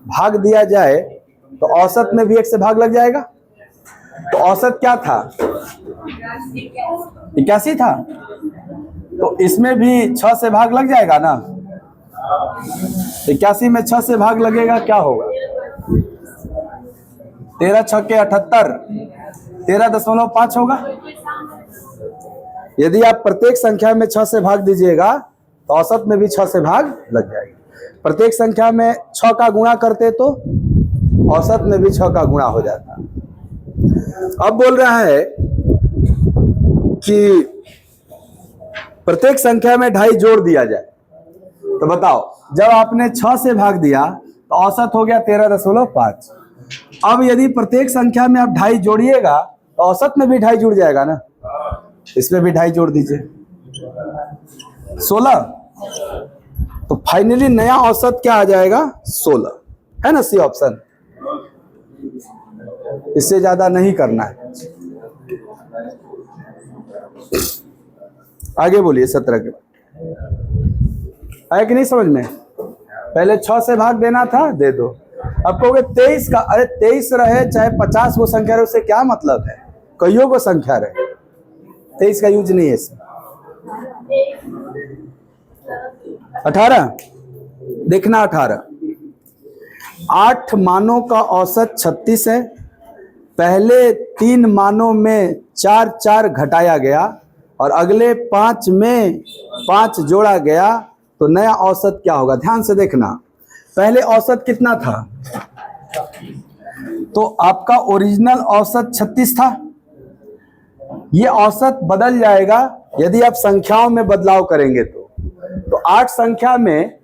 भाग दिया जाए तो औसत में भी 1 से भाग लग जाएगा। तो औसत क्या था? 81 था। तो इसमें भी 6 से भाग लग जाएगा ना। 81 में 6 से भाग लगेगा, क्या होगा? 13 छक्के 78, 13.5 होगा। यदि आप प्रत्येक संख्या में 6 से भाग दीजिएगा तो औसत में भी 6 से भाग लग जाएगा। प्रत्येक संख्या में 6 का गुणा करते तो औसत में भी 6 का गुणा हो जाता। अब बोल रहा है कि प्रत्येक संख्या में 2.5 जोड़ दिया जाए। तो बताओ, जब आपने 6 से भाग दिया तो औसत हो गया 13.5। अब यदि प्रत्येक संख्या में आप 2.5 जोड़िएगा तो औसत में भी 2.5 जुड़ जाएगा ना। इसमें भी 2.5 जोड़ दीजिए, 16। तो फाइनली नया औसत क्या आ जाएगा? 16, है ना। C option. इससे ज्यादा नहीं करना है। आगे बोलिए। 17 के बाद है कि नहीं समझ में? पहले 6 से भाग देना था, दे दो। अब कहोगे 23 का, अरे 23 रहे चाहे 50 को संख्या रहे, उससे क्या मतलब है? कईयों को संख्या रहे, 23 का यूज नहीं है इसमें। 18 देखना। 18 8 मानों का औसत 36 है। पहले 3 मानों में 4 घटाया गया और अगले 5 में 5 जोड़ा गया, तो नया औसत क्या होगा? ध्यान से देखना। पहले औसत कितना था? तो आपका ओरिजिनल औसत 36 था। ये औसत बदल जाएगा यदि आप संख्याओं में बदलाव करेंगे तो 8 संख्या में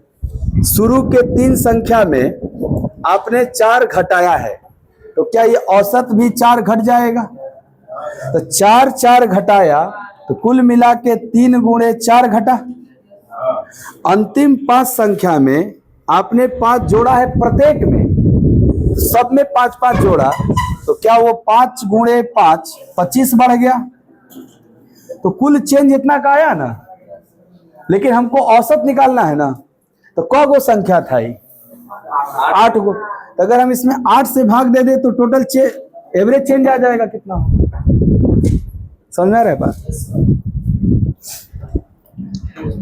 शुरू के 3 संख्या में आपने 4 घटाया है, तो क्या ये औसत भी 4 घट जाएगा? तो 4 घटाया तो कुल मिला के 3 गुणे 4 घटा। अंतिम 5 संख्या में आपने 5 जोड़ा है, प्रत्येक में सब में 5 जोड़ा, तो क्या वो 5 गुणे 5 25 बढ़ गया। तो कुल चेंज इतना का आया ना, लेकिन हमको औसत निकालना है ना। तो क गो संख्या था ये? 8 गो। तो अगर हम इसमें 8 से भाग दे दे तो टोटल एवरेज चेंज आ जाएगा कितना। समझ में आ रहा है बात?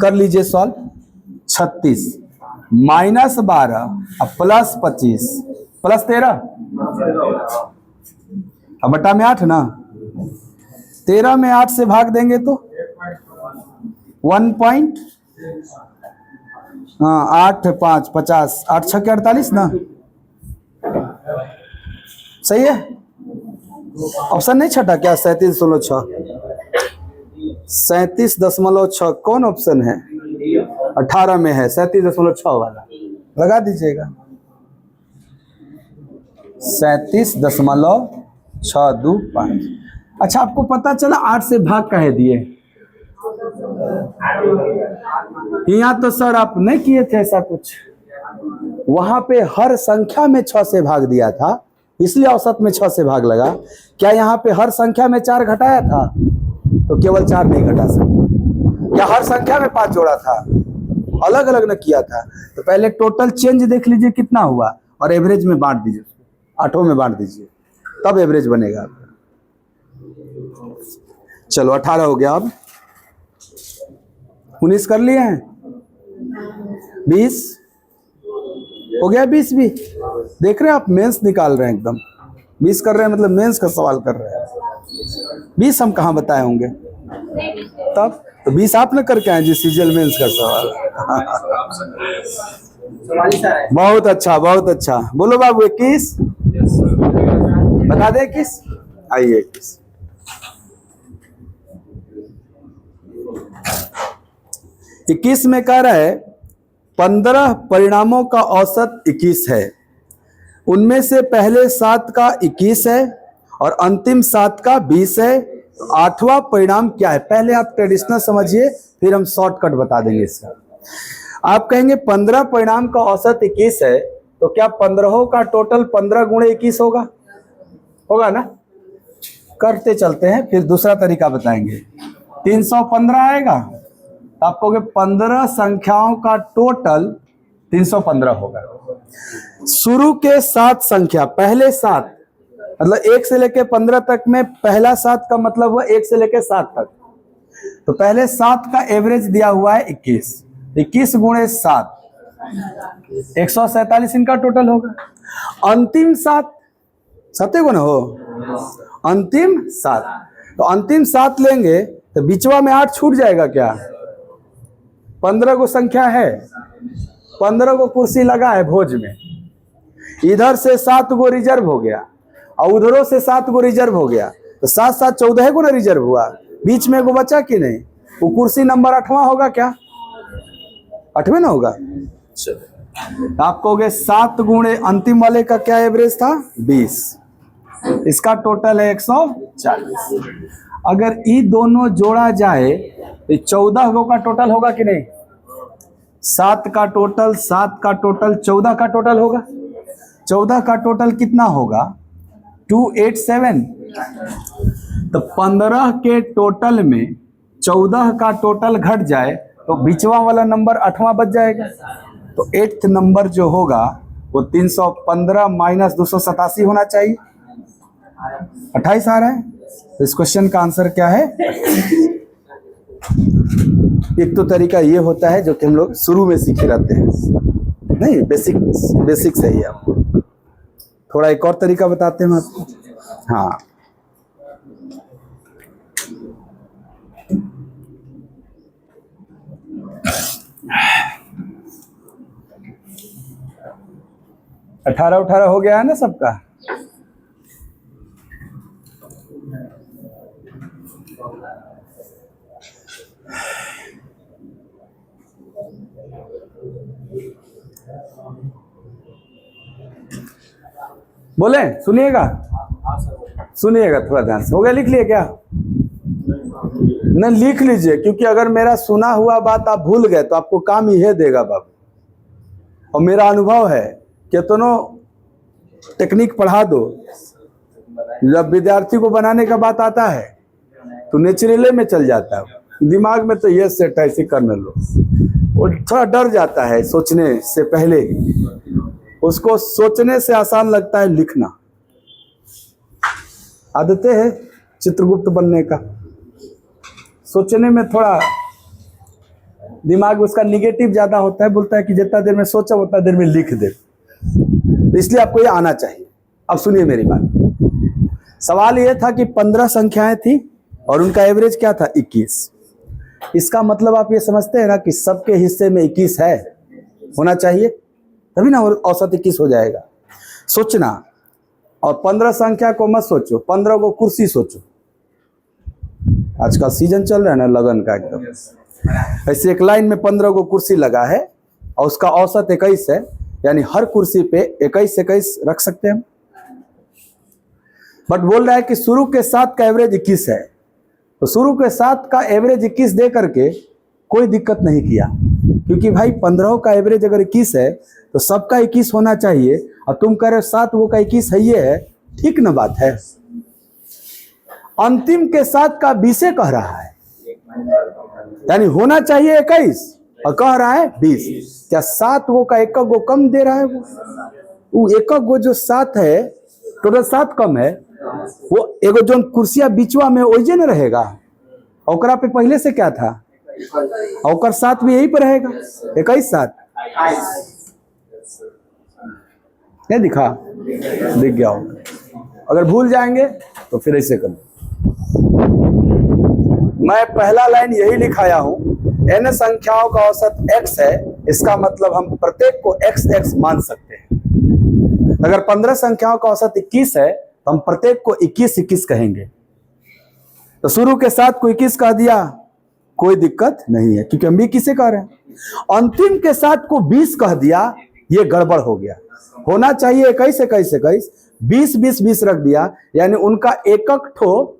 कर लीजिए सॉल्व। 36 माइनस 12 प्लस 25 प्लस 13 अब बटा में 8 ना। 13 में 8 से भाग देंगे तो 1 पॉइंट 8 5 50 8 6 के 48 ना। सही है। ऑप्शन नहीं छटा क्या? 37.6 37.6 कौन ऑप्शन है? 18 में है 37.6 वाला, लगा दीजिएगा। 37.625। अच्छा, आपको पता चला 8 से भाग काहे दिए? यहाँ तो सर आप नहीं किए थे ऐसा कुछ। वहां पे हर संख्या में 6 से भाग दिया था, इसलिए औसत में 6 से भाग लगा। क्या यहाँ पे हर संख्या में 4 घटाया था? तो केवल 4 नहीं घटा सकते। क्या हर संख्या में 5 जोड़ा था? अलग अलग न किया था। तो पहले टोटल चेंज देख लीजिए कितना हुआ और एवरेज में बांट दीजिए, 8 में बांट दीजिए, तब एवरेज बनेगा। चलो 18 हो गया। अब 19 कर लिए हैं, 20 हो गया। 20 भी देख रहे हैं आप, मेंस निकाल रहे हैं एकदम। 20 कर रहे हैं मतलब मेंस का सवाल कर रहे हैं। 20 हम कहाँ बताए होंगे तब? तो 20 आप न करके आए जी, सीजल मेंस का सवाल। बहुत अच्छा, बहुत अच्छा। बोलो बाबू 21 बता दे। 21 आइए। 21 में कह रहा है 15 परिणामों का औसत 21 है। उनमें से पहले 7 का 21 है और अंतिम 7 का 20 है। तो 8वां परिणाम क्या है? पहले आप ट्रेडिशनल समझिए, फिर हम शॉर्टकट बता देंगे इसका। आप कहेंगे 15 परिणाम का औसत 21 है, तो क्या 15 का टोटल 15 गुणे 21 होगा? होगा ना। करते चलते हैं, फिर दूसरा तरीका बताएंगे। 315 आएगा। तो आप कहोगे 15 संख्याओं का टोटल 315 होगा। शुरू के 7 संख्या, पहले 7 मतलब 1 से लेके 15 तक में पहला 7 का मतलब हुआ 1 से लेके 7 तक। तो पहले 7 का एवरेज दिया हुआ है 21, 21 गुणे 7 147 इनका टोटल होगा। अंतिम 7 सत्य गुण हो, अंतिम 7, तो अंतिम 7 लेंगे तो बीचवा में 8 छूट जाएगा क्या? 15 को संख्या है, 15 को कुर्सी लगा है भोज में, इधर से 7 को रिजर्व हो गया और उधरों से 7 को रिजर्व हो गया, तो 7 7 14 को ना रिजर्व हुआ, बीच में को बचा कि नहीं? वो कुर्सी नंबर 8वां होगा क्या? 8वें ना होगा। तो आप कहोगे 7 गुणे अंतिम वाले का क्या एवरेज था? 20, इसका टोटल है 140। अगर ये दोनों जोड़ा जाए तो 14 का टोटल होगा कि नहीं? 7 का टोटल, 7 का टोटल, 14 का टोटल होगा। 14 का टोटल कितना होगा? 287। तो 15 के टोटल में 14 का टोटल घट जाए तो बीचवा वाला नंबर 8वां बच जाएगा। तो 8th नंबर जो होगा वो 315 माइनस 287 होना चाहिए। 28 आ रहा है। तो इस क्वेश्चन का आंसर क्या है? एक तो तरीका ये होता है जो कि हम लोग शुरू में सीखे रहते हैं, नहीं बेसिक से ही आपको। थोड़ा एक और तरीका बताते हैं आपको। हाँ, अठारह हो गया है ना सबका? बोले सुनिएगा, सुनिएगा थोड़ा ध्यान से। हो गया? लिख लिए क्या? न लिख लीजिए, क्योंकि अगर मेरा सुना हुआ बात आप भूल गए तो आपको काम यह देगा बाबू। और मेरा अनुभव है कि दोनों टेक्निक पढ़ा दो, जब विद्यार्थी को बनाने का बात आता है तो नेचुरली में चल जाता है दिमाग में, तो ये सेट है ऐसे करने लो। वो थोड़ा डर जाता है सोचने से पहले ही, उसको सोचने से आसान लगता है लिखना। आदतें है चित्रगुप्त बनने का, सोचने में थोड़ा दिमाग उसका निगेटिव ज्यादा होता है, बोलता है कि जितना देर में सोचा उतना देर में लिख दे। तो इसलिए आपको ये आना चाहिए। अब सुनिए मेरी बात। सवाल ये था कि 15 संख्याएं थी और उनका एवरेज क्या था? 21। इसका मतलब आप ये समझते हैं ना कि सबके हिस्से में 21 है, होना चाहिए, तभी ना औसत 21 हो जाएगा। सोचना, और 15 संख्या को मत सोचो, 15 को कुर्सी सोचो। आजकल सीजन चल रहा है ना लगन का एकदम, ऐसे एक लाइन में 15 को कुर्सी लगा है और उसका औसत 21 है, यानी हर कुर्सी पे 21 रख सकते हैं हम। बट बोल रहा है कि शुरू के 7 का एवरेज 21 है, तो शुरू के 7 का एवरेज 21 दे करके कोई दिक्कत नहीं किया, क्योंकि भाई 15 का एवरेज अगर 21 है तो सबका 21 होना चाहिए, और तुम कह रहे हो 7 वो का 21 है, ये है ठीक ना बात है। अंतिम के 7 का 20 कह रहा है, यानी होना चाहिए 21 और कह रहा है 20। क्या 7 वो का 1 गो कम दे रहा है? वो 1 गो जो 7 है, टोटल 7 कम है, वो एगो जो कुर्सिया बीचवा में ओइजे न रहेगा, ओकरा पे पहले से क्या था, और 7 भी यही पर रहेगा, 21 7 नहीं दिखा? दिख गया होगा। अगर भूल जाएंगे तो फिर ऐसे कर। मैं पहला लाइन यही लिखाया हूं, n संख्याओं का औसत x है, इसका मतलब हम प्रत्येक को x मान सकते हैं। अगर 15 संख्याओं का औसत 21 है तो हम प्रत्येक को 21 कहेंगे। तो शुरू के 7 को 21 कह दिया, कोई दिक्कत नहीं है, क्योंकि हम भी किसे कह रहे हैं। अंतिम के 7 को 20 कह दिया, ये गड़बड़ हो गया। होना चाहिए 21 20 रख दिया, यानी उनका 1 ठो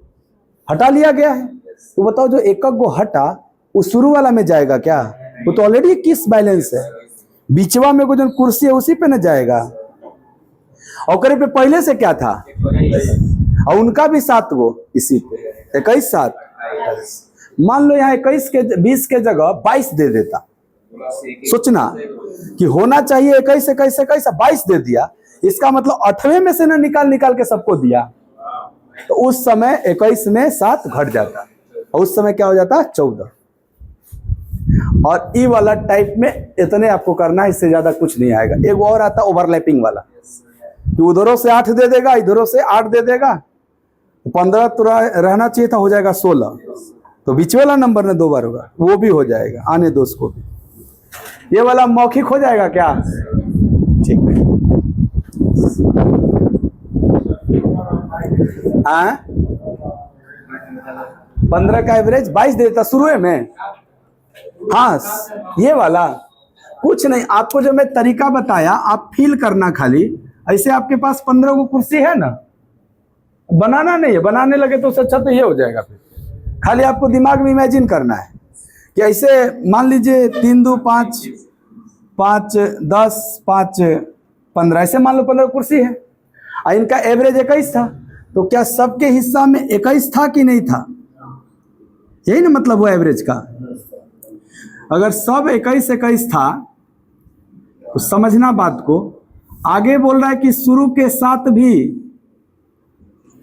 हटा लिया गया है। तो बताओ जो 1 को हटा वो शुरू वाला में जाएगा क्या? वो तो ऑलरेडी 21 बैलेंस है, बीचवा में को जो कुर्सी है उसी पे न जाएगा। और करे पे पहले से क्या था, और उनका भी 7 गो इसी पे 21 7। मान लो यहाँ 21 के 20 के जगह 22 दे देता, सोचना कि होना चाहिए 21 21 21, 22 दे दिया, इसका मतलब 8वें में से ना निकाल निकाल के सबको दिया, तो उस समय 21 में 7 घट जाता और उस समय क्या हो जाता 14। और ई वाला टाइप में इतने आपको करना है, इससे ज्यादा कुछ नहीं आएगा। एक और आता ओवरलैपिंग वाला कि उधरों से 8 दे देगा, इधरों से 8 दे देगा, 15 तो रहना चाहिए था, हो जाएगा 16, तो बीच वाला नंबर ने 2 बार होगा, वो भी हो जाएगा, आने दो उसको भी। ये वाला मौखिक हो जाएगा क्या? ठीक है। 15 का एवरेज 22 देता शुरू में। हाँ, ये वाला कुछ नहीं, आपको जो मैं तरीका बताया आप फील करना खाली। ऐसे आपके पास 15 को कुर्सी है ना, बनाना नहीं है, बनाने लगे तो उससे अच्छा तो ये हो जाएगा। फिर खाली आपको दिमाग में इमेजिन करना है कि ऐसे मान लीजिए 3 2 5 5 10 5 15, ऐसे मान लो 15 कुर्सी है और इनका एवरेज 21 था, तो क्या सबके हिस्सा में 21 था कि नहीं था? यही ना मतलब हुआ एवरेज का। अगर सब 21 21 था तो समझना बात को। आगे बोल रहा है कि शुरू के 7 भी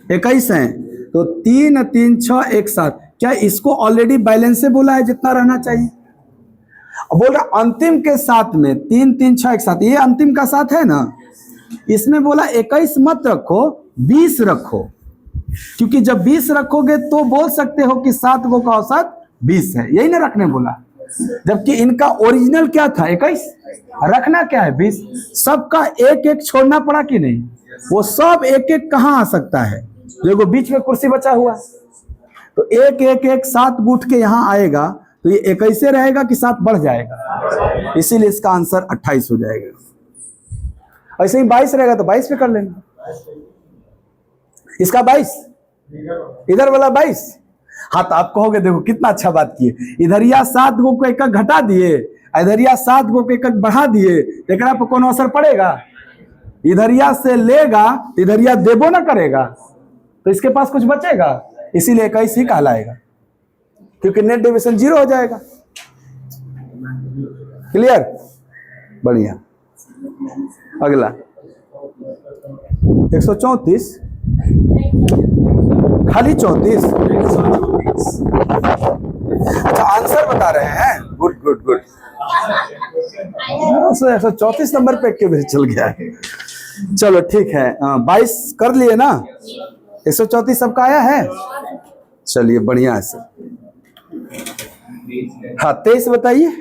21 हैं, तो 3 3 6 1 7, क्या इसको ऑलरेडी बैलेंस से बोला है जितना रहना चाहिए? बोल रहा अंतिम के 7 में 3 3 6 1 7, ये अंतिम का 7 है ना, इसमें बोला 21 मत रखो 20 रखो, क्योंकि जब 20 रखोगे तो बोल सकते हो कि 7 गो का औसत 20 है, यही ना रखने बोला। जबकि इनका ओरिजिनल क्या था 21, रखना क्या है 20। सबका एक एक छोड़ना पड़ा कि नहीं? वो सब एक एक कहाँ आ सकता है? देखो बीच में कुर्सी बचा हुआ, तो एक एक एक 7 गुट के यहाँ आएगा, तो ये 21 रहेगा कि 7 बढ़ जाएगा? इसीलिए इसका आंसर 28 हो जाएगा। ऐसे ही 22 रहेगा तो 22 पे कर लेना, इसका 22, इधर वाला 22। हाँ, तो आप कहोगे देखो कितना अच्छा बात किए, इधरिया 7 गो को एक घटा दिए, इधरिया 7 गो को एक बढ़ा दिए, एकरा पर कोनो असर पड़ेगा? इधरिया से लेगा इधरिया देबो ना करेगा, तो इसके पास कुछ बचेगा, इसीलिए 21 ही कहलाएगा, क्योंकि नेट डेविएशन 0 हो जाएगा। क्लियर? बढ़िया। अगला 134, खाली 34। अच्छा, आंसर बता रहे हैं, गुड गुड गुड। 134 नंबर पे के चल गया है। चलो ठीक है, 22 कर लिए ना, 134 सबका आया है। चलिए बढ़िया है सर। हाँ 23 बताइए,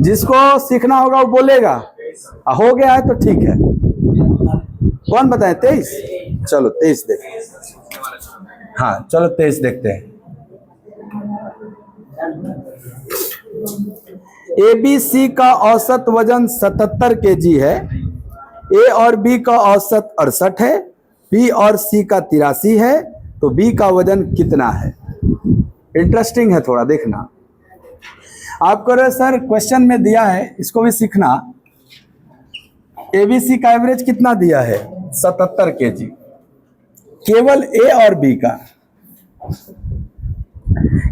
जिसको सीखना होगा वो बोलेगा, हो गया है तो ठीक है। कौन बताए 23? चलो 23 देखते। हाँ चलो 23 देखते हैं। ABC का औसत वजन 77 kg है, A और B का औसत 68 है, B और C का 83 है, तो B का वजन कितना है? इंटरेस्टिंग है, थोड़ा देखना। आप कह रहे सर क्वेश्चन में दिया है, इसको भी सीखना। ABC का एवरेज कितना दिया है? 77 kg। केवल A और B का,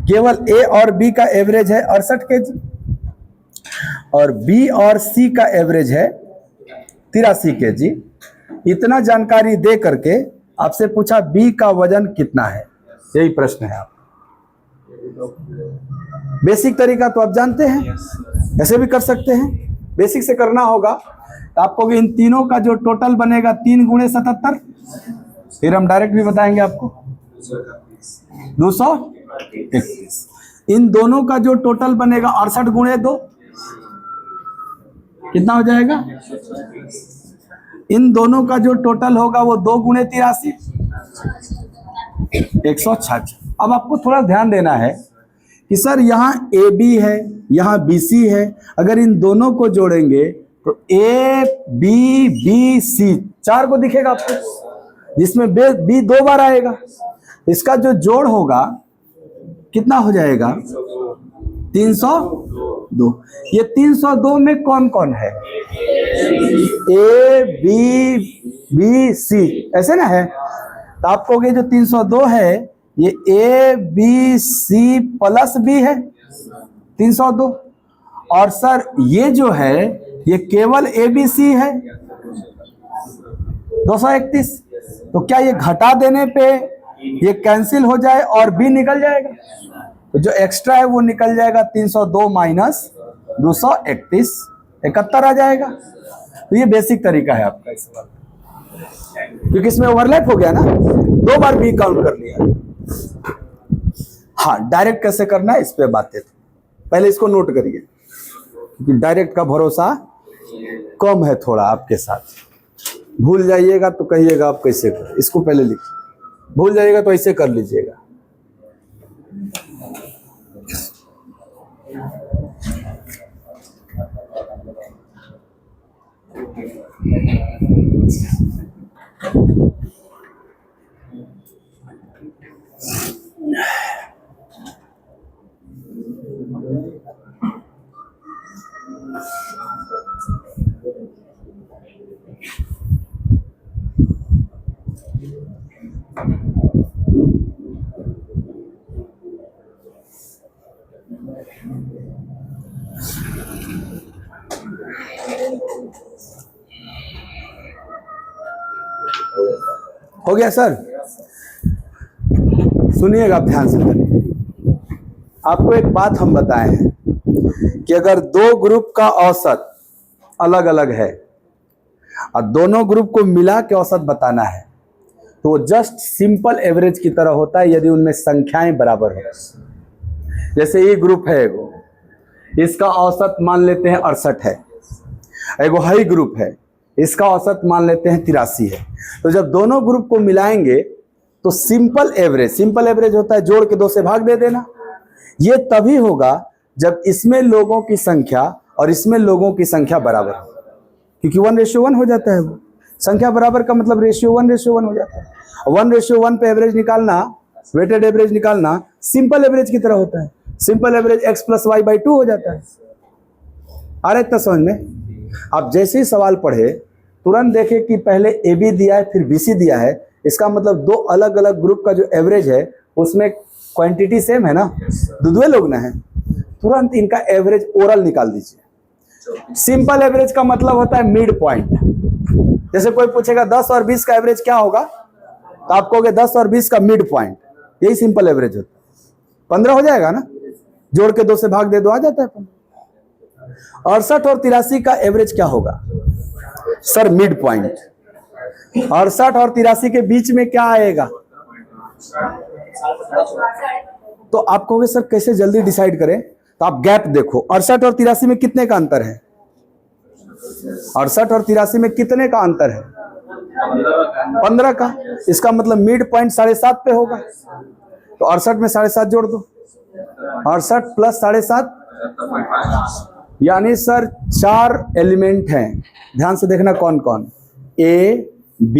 केवल A और B का एवरेज है 68 kg, और B और C का एवरेज है 83 kg। इतना जानकारी दे करके आपसे पूछा B का वजन कितना है, यही प्रश्न है। आप बेसिक तरीका तो आप जानते हैं, ऐसे भी कर सकते हैं। बेसिक से करना होगा तो आपको इन तीनों का जो टोटल बनेगा 3 × 77, फिर हम डायरेक्ट भी बताएंगे आपको 231। इन दोनों का जो टोटल बनेगा 68 × 2 कितना हो जाएगा? इन दोनों का जो टोटल होगा वो 2 × 83 166। अब आपको थोड़ा ध्यान देना है कि सर यहाँ AB है, यहाँ BC है, अगर इन दोनों को जोड़ेंगे तो ABBC 4 को दिखेगा आपको, जिसमें B 2 बार आएगा। इसका जो जोड़ होगा कितना हो जाएगा? 302। ये 302 में कौन कौन है? ABBC, ऐसे ना है। तो आप कहोगे जो 302 है ये ABC + B है 302, और सर ये जो है ये केवल ABC है 231, तो क्या ये घटा देने पे ये कैंसिल हो जाए और B निकल जाएगा? तो जो एक्स्ट्रा है वो निकल जाएगा 302 माइनस 231, 71 आ जाएगा। तो ये बेसिक तरीका है आपका इस बार, क्योंकि इसमें ओवरलैप हो गया ना, 2 बार B काउंट कर लिया। हाँ, डायरेक्ट कैसे करना है इस पे बातें, पहले इसको नोट करिए, क्योंकि डायरेक्ट का भरोसा कम है थोड़ा आपके साथ। भूल जाइएगा तो कहिएगा आप कैसे करें, इसको पहले लिखिए, भूल जाइएगा तो ऐसे कर लीजिएगा। हो गया सर? सुनिएगा आप ध्यान से। आपको एक बात हम बताए हैं कि अगर 2 ग्रुप का औसत अलग अलग है और दोनों ग्रुप को मिला के औसत बताना है, तो जस्ट सिंपल एवरेज की तरह होता है यदि उनमें संख्याएं बराबर हो। जैसे ये ग्रुप है एगो, इसका औसत मान लेते हैं 68 है, एगो हाई ग्रुप है, इसका औसत मान लेते हैं 83 है। तो जब दोनों ग्रुप को मिलाएंगे तो सिंपल एवरेज होता है जोड़ के 2 से भाग दे देना। ये तभी होगा जब इसमें लोगों की संख्या और इसमें लोगों की संख्या बराबर हो, क्योंकि 1:1 हो जाता है। वो संख्या बराबर का मतलब रेशियो 1:1 हो जाता है। 1:1 पे एवरेज निकालना, वेटेड एवरेज निकालना सिंपल एवरेज की तरह होता है। सिंपल एवरेज x + y/2 हो जाता है। आ रहा है समझ में? आप जैसे ही सवाल पढ़े तुरंत देखें कि पहले AB दिया है फिर BC दिया है, इसका मतलब 2 अलग अलग ग्रुप का जो एवरेज है उसमें क्वांटिटी सेम है ना, दुधवे लोग ना है, तुरंत इनका एवरेज ओरल निकाल दीजिए। सिंपल एवरेज का मतलब होता है मिड पॉइंट। जैसे कोई पूछेगा 10 और 20 का एवरेज क्या होगा, तो आप कहोगे 10 और 20 का मिड पॉइंट, यही सिंपल एवरेज होता है। 15 हो जाएगा ना, जोड़ के 2 से भाग दे दो, आ जाता है 15। 68 और 83 का एवरेज क्या होगा सर? Mid point. 68 और 83 के बीच में क्या आएगा? तो आप कहोगे सर कैसे जल्दी डिसाइड करें, तो आप गैप देखो। 68 और 83 में कितने का अंतर है? 68 और 83 में कितने का अंतर है? 15 का। इसका मतलब मिड पॉइंट 7.5 पे होगा, तो 68 में 7.5 जोड़ दो, 68 + 7.5, यानी सर 4 एलिमेंट हैं। ध्यान से देखना कौन कौन, A, B,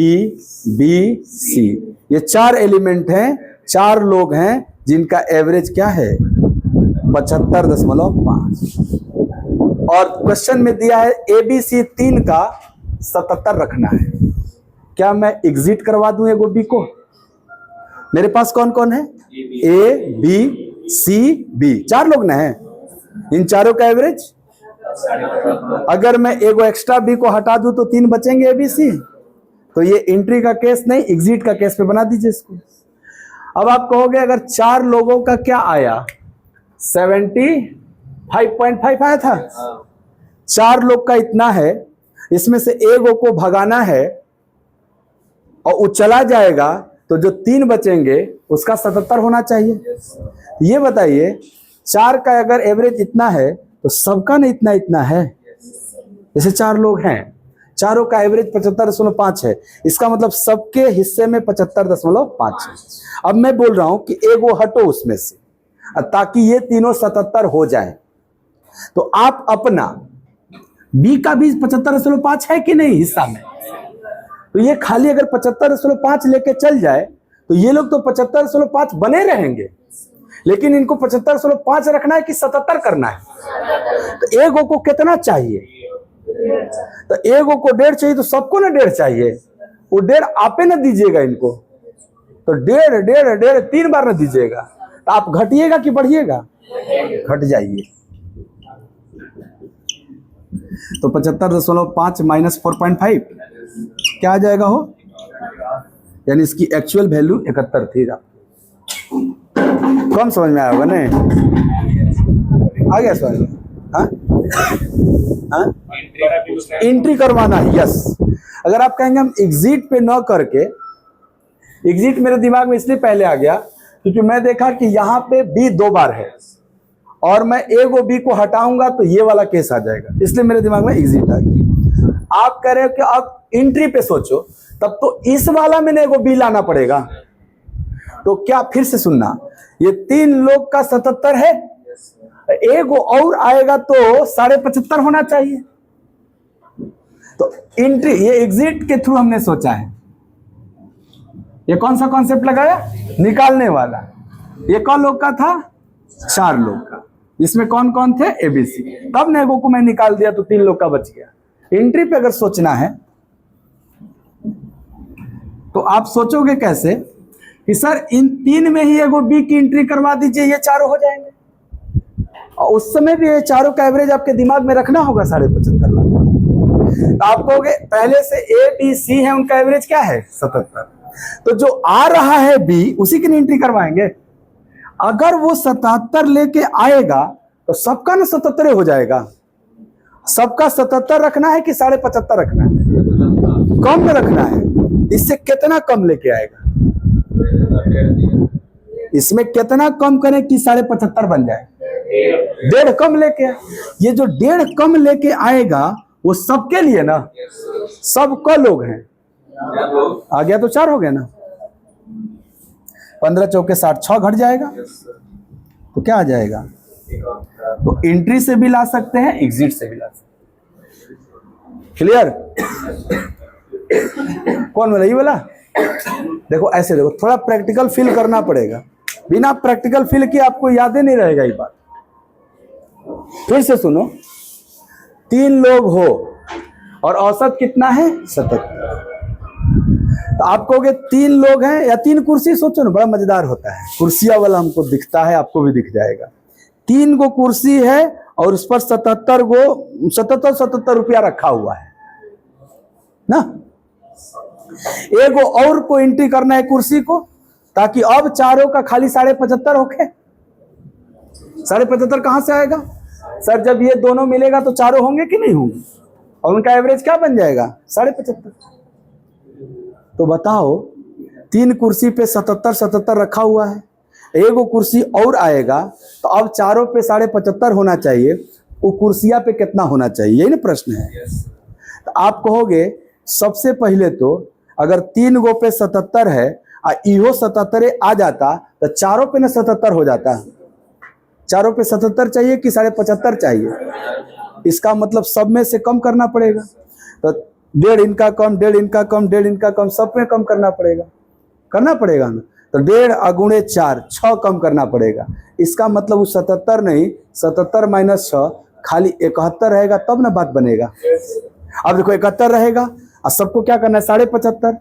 B, C, ये 4 एलिमेंट हैं, 4 लोग हैं जिनका एवरेज क्या है? 75.5। और क्वेश्चन में दिया है ABC 3 का 77 रखना है। क्या मैं एग्जिट करवा दूं एगो B को? मेरे पास कौन कौन है? A, B, C, B, 4 लोग ना है। इन चारों का एवरेज, अगर मैं एगो एक्स्ट्रा B को हटा दूं तो 3 बचेंगे ABC। तो ये एंट्री का केस नहीं, एग्जिट का केस पे बना दीजिए इसको। अब आप कहोगे अगर 4 लोगों का क्या आया? 75.5 आया था। 4 लोग का इतना है, इसमें से एगो को भगाना है और वो चला जाएगा, तो जो 3 बचेंगे उसका 77 होना चाहिए। ये बताइए 4 का अगर एवरेज इतना है तो सबका ना इतना इतना है। जैसे 4 लोग हैं, चारों का एवरेज 75.5 है, इसका मतलब सबके हिस्से में 75.5 है। अब मैं बोल रहा हूं कि एगो हटो उसमें से, ताकि ये तीनों 77 हो जाए। तो आप अपना B का भी 75.5 है कि नहीं हिस्सा में, तो ये खाली अगर 75.5 लेके चल जाए तो ये लोग तो 75.5 बने रहेंगे, लेकिन इनको 75.5 रखना है कि 77 करना है। तो एगो को कितना चाहिए? तो एगो को 1.5 चाहिए, तो सबको ना 1.5 चाहिए। वो 1.5 आपे ना दीजिएगा इनको, तो 1.5 3 बार ना दीजिएगा। तो आप घटिएगा कि बढ़िएगा? घट जाइए। तो 75.5 माइनस 4.5 क्या आ जाएगा हो, यानी इसकी एक्चुअल वैल्यू 71 थी। कौन समझ में आया होगा नहीं? आ गया समझ में? एंट्री करवाना है, यस। अगर आप कहेंगे हम एग्जिट पे न करके, एग्जिट मेरे दिमाग में इसलिए पहले आ गया क्योंकि मैं देखा कि यहाँ पे बी 2 बार है और मैं ए को बी को हटाऊंगा तो ये वाला केस आ जाएगा, इसलिए मेरे दिमाग में एग्जिट आ गया। आप कह रहे हो कि अब एंट्री पे सोचो, तब तो इस वाला में एगो बी लाना पड़ेगा। तो क्या, फिर से सुनना, ये 3 लोग का 77 है, एगो और आएगा तो 75.5 होना चाहिए। तो एंट्री, ये एग्जिट के थ्रू हमने सोचा है। ये कौन सा कॉन्सेप्ट लगाया? निकालने वाला। ये कौन लोग का था? 4 लोग का। इसमें कौन कौन थे? एबीसी। तब नेगो को मैं निकाल दिया तो 3 लोग का बच गया। एंट्री पे अगर सोचना है तो आप सोचोगे कैसे कि सर इन 3 में ही एगो बी की एंट्री करवा दीजिए, ये चारों हो जाएंगे। और उस समय भी ये चारों का एवरेज आपके दिमाग में रखना होगा 75.5 लाख। तो आप कहोगे पहले से ए बी सी है, उनका एवरेज क्या है? 77। तो जो आ रहा है बी, उसी की एंट्री करवाएंगे। अगर वो 77 लेके आएगा तो सबका ना 77 हो जाएगा। सबका 77 रखना है कि 75.5 रखना है? कम में रखना है। इससे कितना कम लेके आएगा? इसमें कितना कम करें कि 75.5 बन जाए? 1.5 कम लेके आए। ये जो 1.5 कम लेके आएगा वो सबके लिए ना, सब क लोग हैं। आ गया तो 4 हो गया ना। 15 चौके 60, 6 घट जाएगा तो क्या आ जाएगा? तो एंट्री से भी ला सकते हैं, एग्जिट से भी ला सकते हैं। क्लियर? कौन वाला? ये वाला? देखो ऐसे, देखो थोड़ा प्रैक्टिकल फील करना पड़ेगा। बिना प्रैक्टिकल फील किए आपको याद ही नहीं रहेगा ये बात। फिर से सुनो, 3 लोग हो और औसत कितना है? 77। तो आप कहोगे 3 लोग हैं या 3 कुर्सी, सोचो ना, बड़ा मजेदार होता है। कुर्सियां वाला हमको दिखता है, आपको भी दिख जाएगा। 3 गो कुर्सी है और उस पर 77 रुपया रखा हुआ है ना। एगो और को एंट्री करना है कुर्सी को, ताकि अब चारों का खाली 75.5 होके। 75.5 कहां से आएगा? सर जब ये दोनों मिलेगा तो चारों होंगे कि नहीं होंगे? और उनका एवरेज क्या बन जाएगा? 75.5। तो बताओ, 3 कुर्सी पे 77 रखा हुआ है, एगो कुर्सी और आएगा तो अब चारों पे 75.5 होना चाहिए। वो कुर्सियां पे कितना होना चाहिए? यही ना प्रश्न है। तो आप कहोगे सबसे पहले तो अगर 3 गो पे 77 है और इहो 77 आ जाता तो चारों पे ना 77 हो जाता। चारों पे 77 चाहिए कि 75.5 चाहिए? इसका मतलब सब में से कम करना पड़ेगा। तो 1.5 इनका कम, 1.5 इनका कम, 1.5 इनका कम, सब में कम करना पड़ेगा ना। तो 1.5 × 4, 6 कम करना पड़ेगा। इसका मतलब वो 77 नहीं, 77 - 6 खाली 71 रहेगा, तब ना बात बनेगा। अब देखो 71 रहेगा और सबको क्या करना है? 75.5।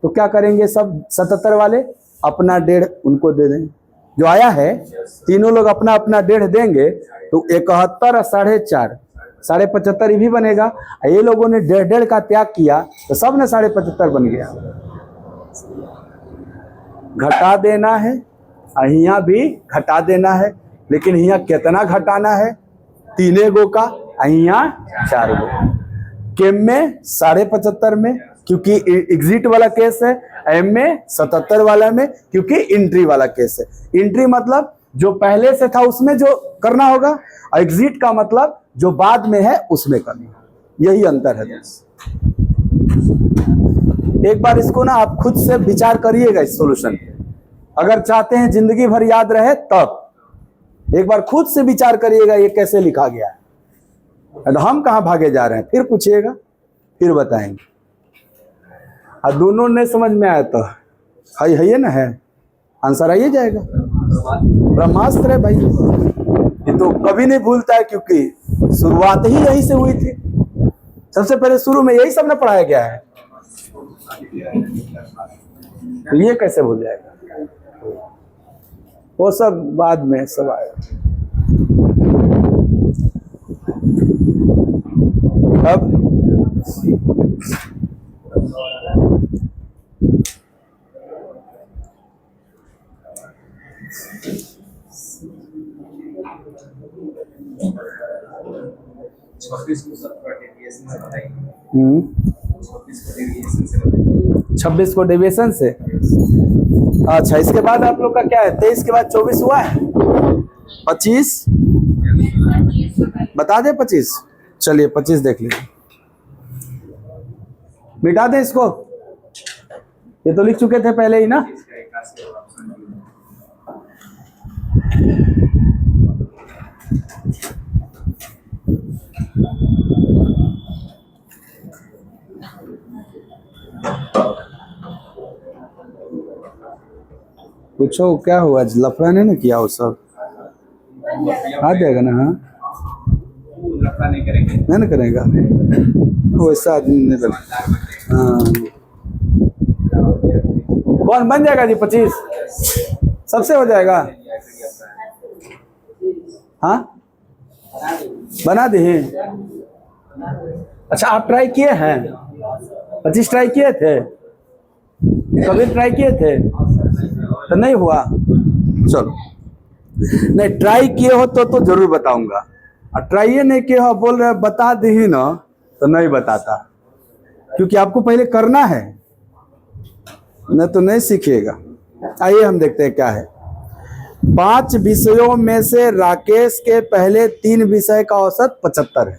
तो क्या करेंगे? सब 77 वाले अपना 1.5 उनको दे दें। जो आया है तीनों लोग अपना अपना 1.5 देंगे तो 71 और 4.5, 75.5 भी बनेगा। ये लोगों ने 1.5 का त्याग किया तो सब ने 75.5 बन गया। घटा देना है, यहाँ भी घटा देना है, लेकिन यहाँ कितना घटाना है? 3 गो का, यहाँ 4 गो। केम में 75.5 में क्योंकि एग्जिट वाला केस है, एम में 77 वाला में क्योंकि एंट्री वाला केस है। एंट्री मतलब जो पहले से था उसमें जो करना होगा, और एग्जिट का मतलब जो बाद में है उसमें करना। यही अंतर है दोस्त। एक बार इसको ना आप खुद से विचार करिएगा इस सॉल्यूशन पे। अगर चाहते हैं जिंदगी भर याद रहे तब एक बार खुद से विचार करिएगा ये कैसे लिखा गया है। हम कहां भागे जा रहे हैं फिर पूछिएगा, फिर बताएंगे। और दोनों नहीं समझ में आया तो है ना, है आंसर आइए जाएगा। ब्रह्मास्त्र है भाई, ये तो कभी नहीं भूलता है क्योंकि शुरुआत ही यही से हुई थी। सबसे पहले शुरू में यही सब ना पढ़ाया गया है, तो ये कैसे भूल जाएगा? वो सब बाद में सब आएगा। अब 26 को सबका डेविएशन से बताइए। 26 को डेविएशन से। अच्छा, इसके बाद आप लोग का क्या है? 23 के बाद 24 हुआ है। 25 बता दे। 25 चलिए 25 देख लीजिए। मिटा दे इसको, ये तो लिख चुके थे पहले ही ना। पूछो क्या हुआ? लफड़ा ने ना किया वो सब आ जाएगा ना। हाँ नहीं करेंगे, नहीं ना करेगा वैसा आदमी नहीं बन। हाँ कौन बन जाएगा जी? 25 सबसे हो जाएगा। हाँ बना दी। अच्छा आप ट्राई किए हैं? 25 ट्राई किए थे? कभी ट्राई किए थे तो नहीं हुआ? चलो नहीं ट्राई किए हो तो जरूर बताऊंगा, और ट्राई नहीं किए हो बोल रहे बता दी ना तो नहीं बताता, क्योंकि आपको पहले करना है, नहीं तो नहीं सीखिएगा। आइए हम देखते हैं क्या है। 5 विषयों में से राकेश के पहले 3 विषय का औसत 75 है,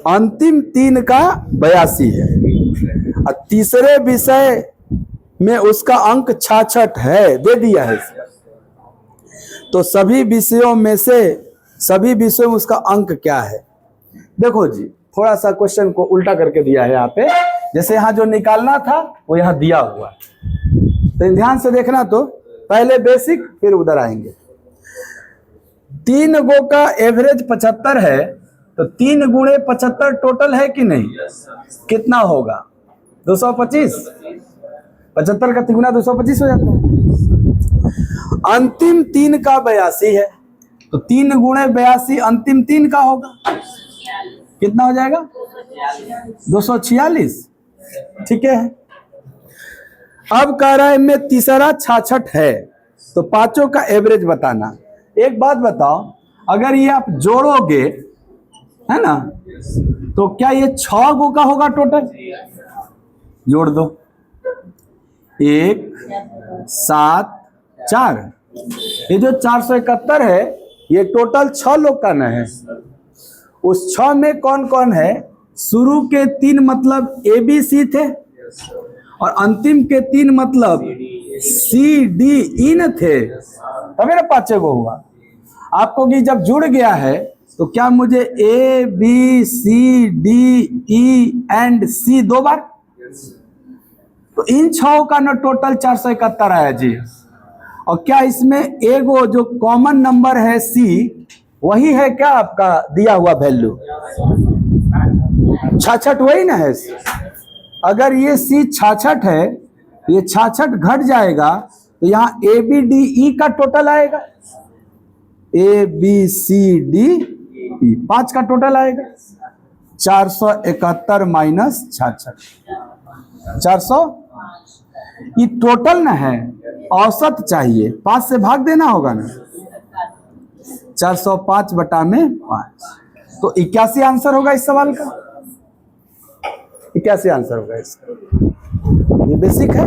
अंतिम 3 का 82 है, और तीसरे विषय में उसका अंक 66 है, दे दिया है। तो सभी विषयों में उसका अंक क्या है? देखो जी, थोड़ा सा क्वेश्चन को उल्टा करके दिया है यहाँ पे। जैसे यहाँ जो निकालना था वो यहाँ दिया हुआ है, तो ध्यान से देखना। तो पहले बेसिक फिर उधर आएंगे। 3 गो का एवरेज 75 है, तो 3 गुणे 75 टोटल है कि नहीं? कितना होगा? 225। 75 का 3 गुना 225 हो जाता है। अंतिम 3 का 82 है, तो 3 गुणे 82 अंतिम 3 का होगा। कितना हो जाएगा? 246। ठीक है। अब कह रहा है मैं तीसरा 66 है, तो पांचों का एवरेज बताना। एक बात बताओ, अगर ये आप जोड़ोगे है ना, तो क्या ये 6 गो का होगा टोटल? जोड़ दो। 1 7 4, ये जो 471 है ये टोटल 6 लोग का न है। उस 6 में कौन कौन है? शुरू के 3 मतलब ए बी सी थे, और अंतिम के 3 मतलब सी डी ई न थे, तभी ना 5 गो हुआ। आपको कि जब जुड़ गया है तो क्या मुझे A B C D E and C 2 बार, तो इन 6 का ना टोटल 471 आया जी। और क्या इसमें एगो जो कॉमन नंबर है सी, वही है क्या आपका दिया हुआ वैल्यू? 66 वही ना है। अगर ये सी 66 है, ये 66 घट जाएगा, तो यहाँ ए बी डी ई का टोटल आएगा। ए बी सी डी ई 5 का टोटल आएगा। 471 माइनस 66, 400। ये टोटल ना है, औसत चाहिए। 5 से भाग देना होगा ना। 405 बटा में 5, तो 81 आंसर होगा इस सवाल का। 81 आंसर होगा इसका। ये बेसिक है,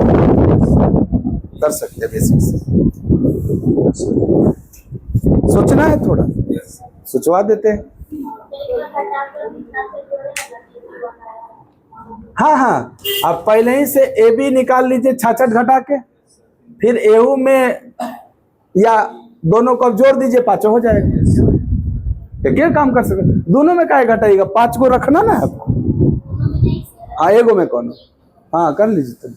कर सकते हैं बेसिक से। सोचना है थोड़ा, सोचवा देते हैं। हाँ, आप पहले ही से ए बी निकाल लीजिए 66 घटा के, फिर एहू में या दोनों को जोड़ दीजिए, 5 हो जाएगा। क्या काम कर सकते? दोनों में क्या घटाइएगा? 5 को रखना ना आपको। हाँ एगो में कौन? हाँ कर लीजिए। तो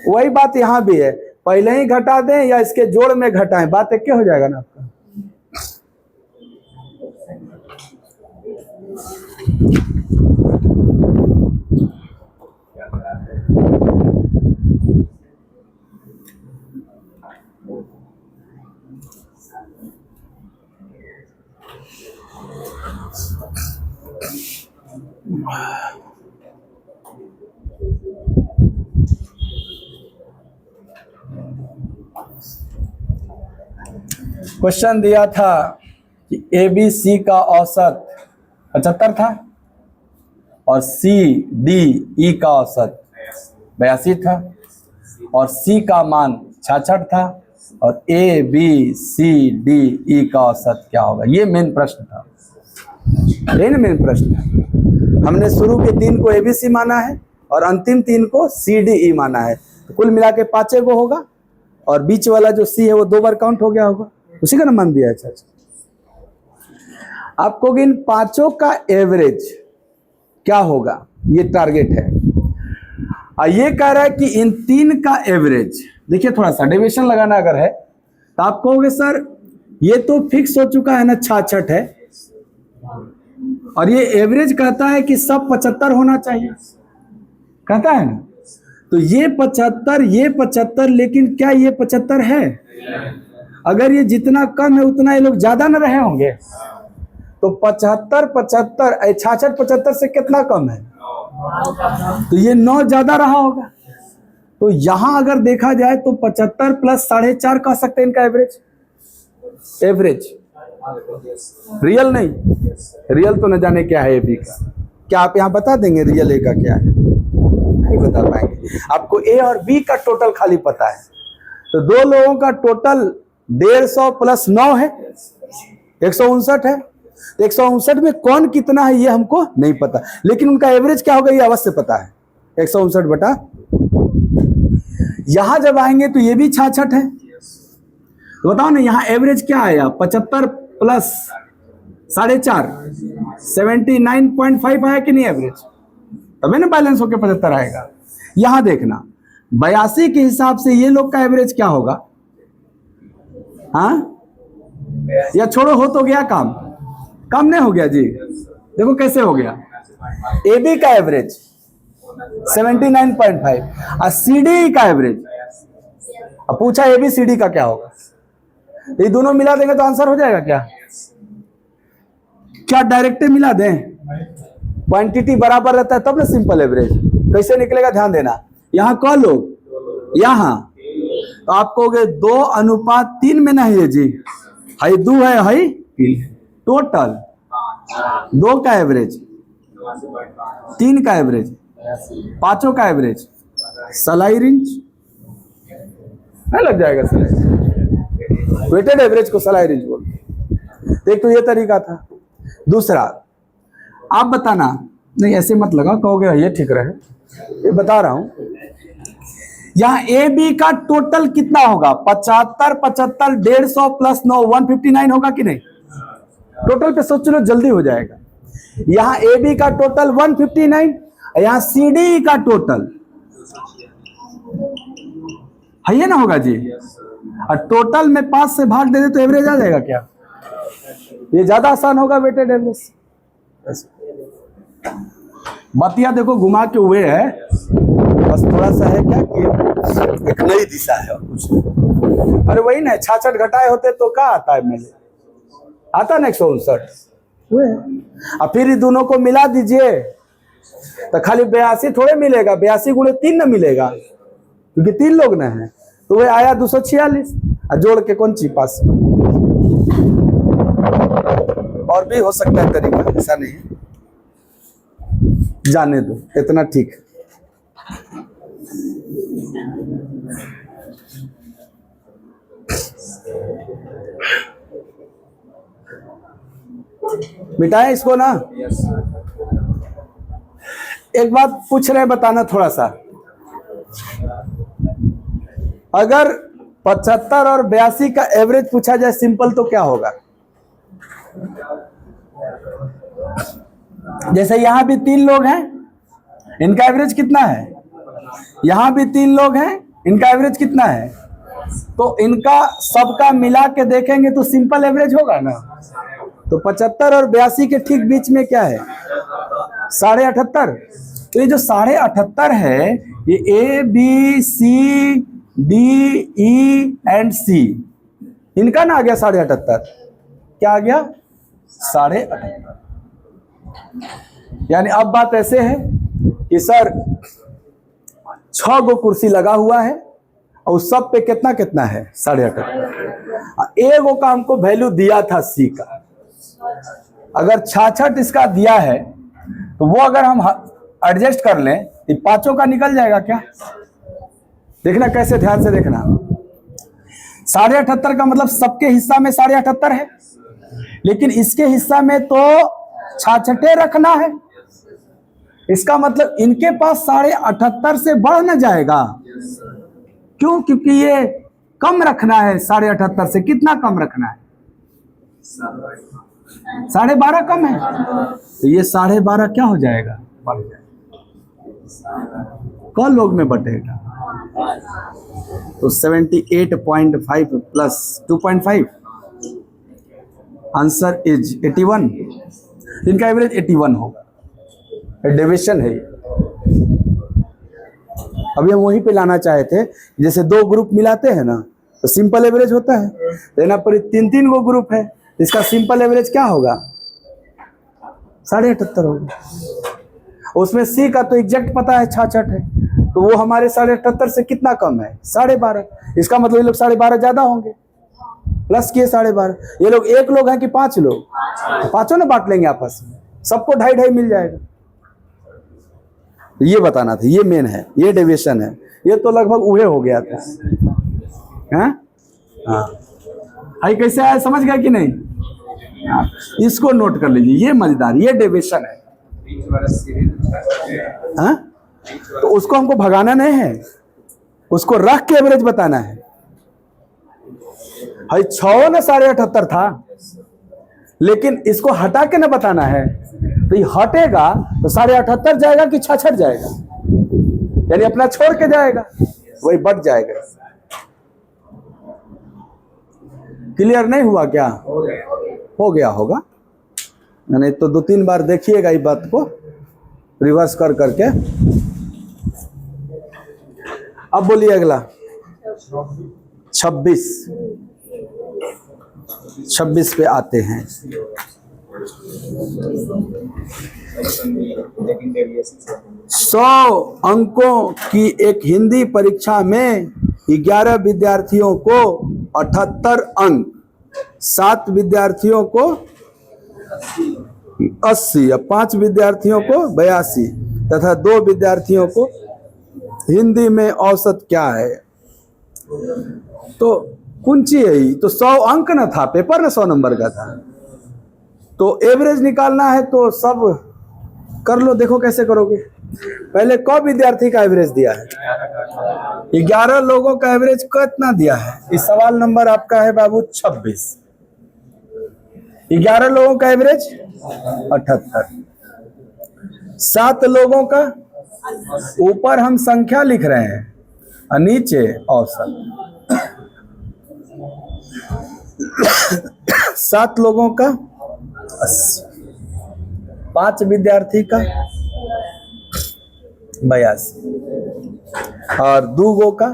वही बात यहाँ भी है, पहले ही घटा दें या इसके जोड़ में घटाएं, बात एक हो जाएगा ना आपका। क्वेश्चन दिया था कि ए बी सी का औसत 75 था और सी डी ई का औसत 82 था और सी का मान 66 था और ए बी सी डी ई का औसत क्या होगा। ये मेन प्रश्न था, ये ना मेन प्रश्न है। हमने शुरू के 3 को एबीसी माना है और अंतिम 3 को सी डी ई माना है, तो कुल मिला के 5 गो होगा और बीच वाला जो सी है वो 2 बार काउंट हो गया होगा, उसी का ना मान दिया है। अच्छा, आपको इन 5 का एवरेज क्या होगा ये टारगेट है। और ये कह रहा है कि इन 3 का एवरेज, देखिए थोड़ा सा डेविएशन लगाना अगर है तो आप कहोगे सर ये तो फिक्स हो चुका है ना, 66 है और ये एवरेज कहता है कि सब 75 होना चाहिए, कहता है ना। तो ये 75, लेकिन क्या ये 75 है? अगर ये जितना कम है उतना ये लोग ज्यादा न रहे होंगे। तो 75, 66, 75 से कितना कम है? तो ये 9 ज्यादा रहा होगा। तो यहां अगर देखा जाए तो 75 प्लस 4.5 कह सकते हैं इनका एवरेज। एवरेज रियल नहीं, रियल तो न जाने क्या है ए बी का। क्या आप यहां बता देंगे रियल ए का क्या है? नहीं बता पाएंगे। आपको ए और बी का टोटल खाली पता है। तो 2 लोगों का टोटल 150 प्लस 9 है, 159 है। 159 में कौन कितना है ये हमको नहीं पता, लेकिन उनका एवरेज क्या होगा ये अवश्य पता है, 159 बटा। यहां जब आएंगे तो ये भी 66 है। तो बताओ ना यहाँ एवरेज क्या आया? 75 प्लस 4.5 79.5 आया कि नहीं एवरेज? तभी ना बैलेंस होके 75 आएगा। यहां देखना 82 के हिसाब से ये लोग का एवरेज क्या होगा? हाँ या छोड़ो, हो तो गया काम, कम नहीं हो गया जी। देखो कैसे हो गया। ए बी का एवरेज 79.5 और सी डी का एवरेज। अब पूछा ए बी सी डी का क्या होगा, ये दोनों मिला देंगे तो आंसर हो जाएगा क्या? क्या डायरेक्ट मिला दें? क्वांटिटी बराबर रहता है तब ना सिंपल एवरेज। कैसे निकलेगा ध्यान देना। यहां कह लो, यहां तो आप कहोगे 2:3 में नहीं है जी, हाई 2 है, हाई टोटल 2 का एवरेज, 3 का एवरेज, 5 का एवरेज, सलाई रेंज नहीं लग जाएगा। सलाई वेटेड एवरेज को सलाई रेंज बोलते। एक तो ये तरीका था। दूसरा आप बताना, नहीं ऐसे मत लगा, कहोगे ये ठीक रहे, ये बता रहा हूं। यहां ए बी का टोटल कितना होगा? 75, 150 प्लस 9 159 होगा कि नहीं? टोटल पे सोच लो, जल्दी हो जाएगा। यहां ए बी का टोटल 159, यहां सी डी का टोटल है ये ना होगा जी। और टोटल में 5 से भाग दे दे तो एवरेज आ जाएगा क्या? ये ज्यादा आसान होगा वेटेड एवरेज। बतिया देखो घुमा के हुए है, बस थोड़ा सा है क्या कि एक नई दिशा है और कुछ। अरे वही ना 66 घटाए होते तो क्या आता है? मेरे आता ना 159। और फिर ये दोनों को मिला दीजिए तो खाली 82 थोड़े मिलेगा, 82 गुणे 3 न मिलेगा, क्योंकि 3 लोग ना है। तो वह आया 246 और जोड़ के कौन सी पास। और भी हो सकता है तरीका, ऐसा नहीं है, जाने दो, इतना ठीक है। मिटाए इसको ना। एक बात पूछ रहे, बताना थोड़ा सा। अगर 75 और 82 का एवरेज पूछा जाए सिंपल तो क्या होगा? जैसे यहां भी 3 लोग हैं, इनका एवरेज कितना है? यहां भी 3 लोग हैं, इनका एवरेज कितना है? तो इनका सबका मिला के देखेंगे तो सिंपल एवरेज होगा ना। तो 75 और 82 के ठीक बीच में क्या है? 78.5। तो ये जो 78.5 है, ये A B C D E and C, इनका ना आ गया 78.5। क्या आ गया? 78.5। यानी अब बात ऐसे है कि कि सर 6 गो कुर्सी लगा हुआ है और उस सब पे कितना कितना है 78। एगो का हमको वैल्यू दिया था सी का, अगर 66 इसका दिया है तो वो अगर हम एडजस्ट कर लें तो पांचों का निकल जाएगा क्या? देखना कैसे, ध्यान से देखना। 78.5 का मतलब सबके हिस्सा में 78.5 है, लेकिन इसके हिस्सा में तो 66 रखना है। इसका मतलब इनके पास 78.5 से बढ़ न जाएगा। क्यों? क्योंकि ये कम रखना है 78.5 से। कितना कम रखना है? 12.5 कम है, तो ये 12.5 क्या हो जाएगा? बढ़ जाएगा। कौन लोग में बटेगा? तो 78.5 प्लस 2.5, आंसर इज 81। इनका एवरेज 81 होगा। डेविएशन है ये। अभी हम वहीं पे लाना चाहे थे, जैसे 2 ग्रुप मिलाते हैं ना तो सिंपल एवरेज होता है, लेना पर 3-3 गो ग्रुप है, इसका सिंपल एवरेज क्या होगा? 78.5 होगा। उसमें सी का तो एग्जैक्ट पता है 66 है, तो वो हमारे 78.5 से कितना कम है? 12.5। इसका मतलब ये लोग 12.5 ज्यादा होंगे, प्लस किए 12.5। ये लोग 1 लोग हैं कि 5 लोग? पांचों ना बांट लेंगे आपस में, सबको 2.5-2.5 मिल जाएगा। ये बताना था, ये मेन है, ये डेविएशन है। ये तो लगभग उहे हो गया था। हाँ, आई कैसे आया समझ गया कि नहीं? हाँ, इसको नोट कर लीजिए, ये मजेदार, ये डेविएशन है। हाँ, तो उसको हमको भगाना नहीं है, उसको रख के एवरेज बताना है। भाई 6 ना 78.5 था, लेकिन इसको हटा के ना बताना है। तो ये हटेगा तो 78.5 जाएगा कि 66 जाएगा? यानी अपना छोड़ के जाएगा, वही बढ़ जाएगा। क्लियर नहीं हुआ क्या? हो गया होगा, नहीं तो 2-3 बार देखिएगा इस बात को रिवर्स कर करके। अब बोलिए अगला 26 पे आते हैं। लेकिन डेविएशन 100 अंकों की एक हिंदी परीक्षा में 11 विद्यार्थियों को 78 अंक, 7 विद्यार्थियों को 80 या 5 विद्यार्थियों को 82 तथा 2 विद्यार्थियों को हिंदी में औसत क्या है? तो कुंची है ही, तो 100 अंक ना था, पेपर ना 100 नंबर का था, तो एवरेज निकालना है तो सब कर लो। देखो कैसे करोगे। पहले कौ विद्यार्थी का एवरेज दिया है? 11 लोगों का एवरेज कितना दिया है? इस सवाल नंबर आपका है बाबू 26। 11 लोगों का एवरेज 78। 7 लोगों का, ऊपर हम संख्या लिख रहे हैं और नीचे औसत। 7 लोगों का 80, 5 विद्यार्थी का 82 और 2 गो का,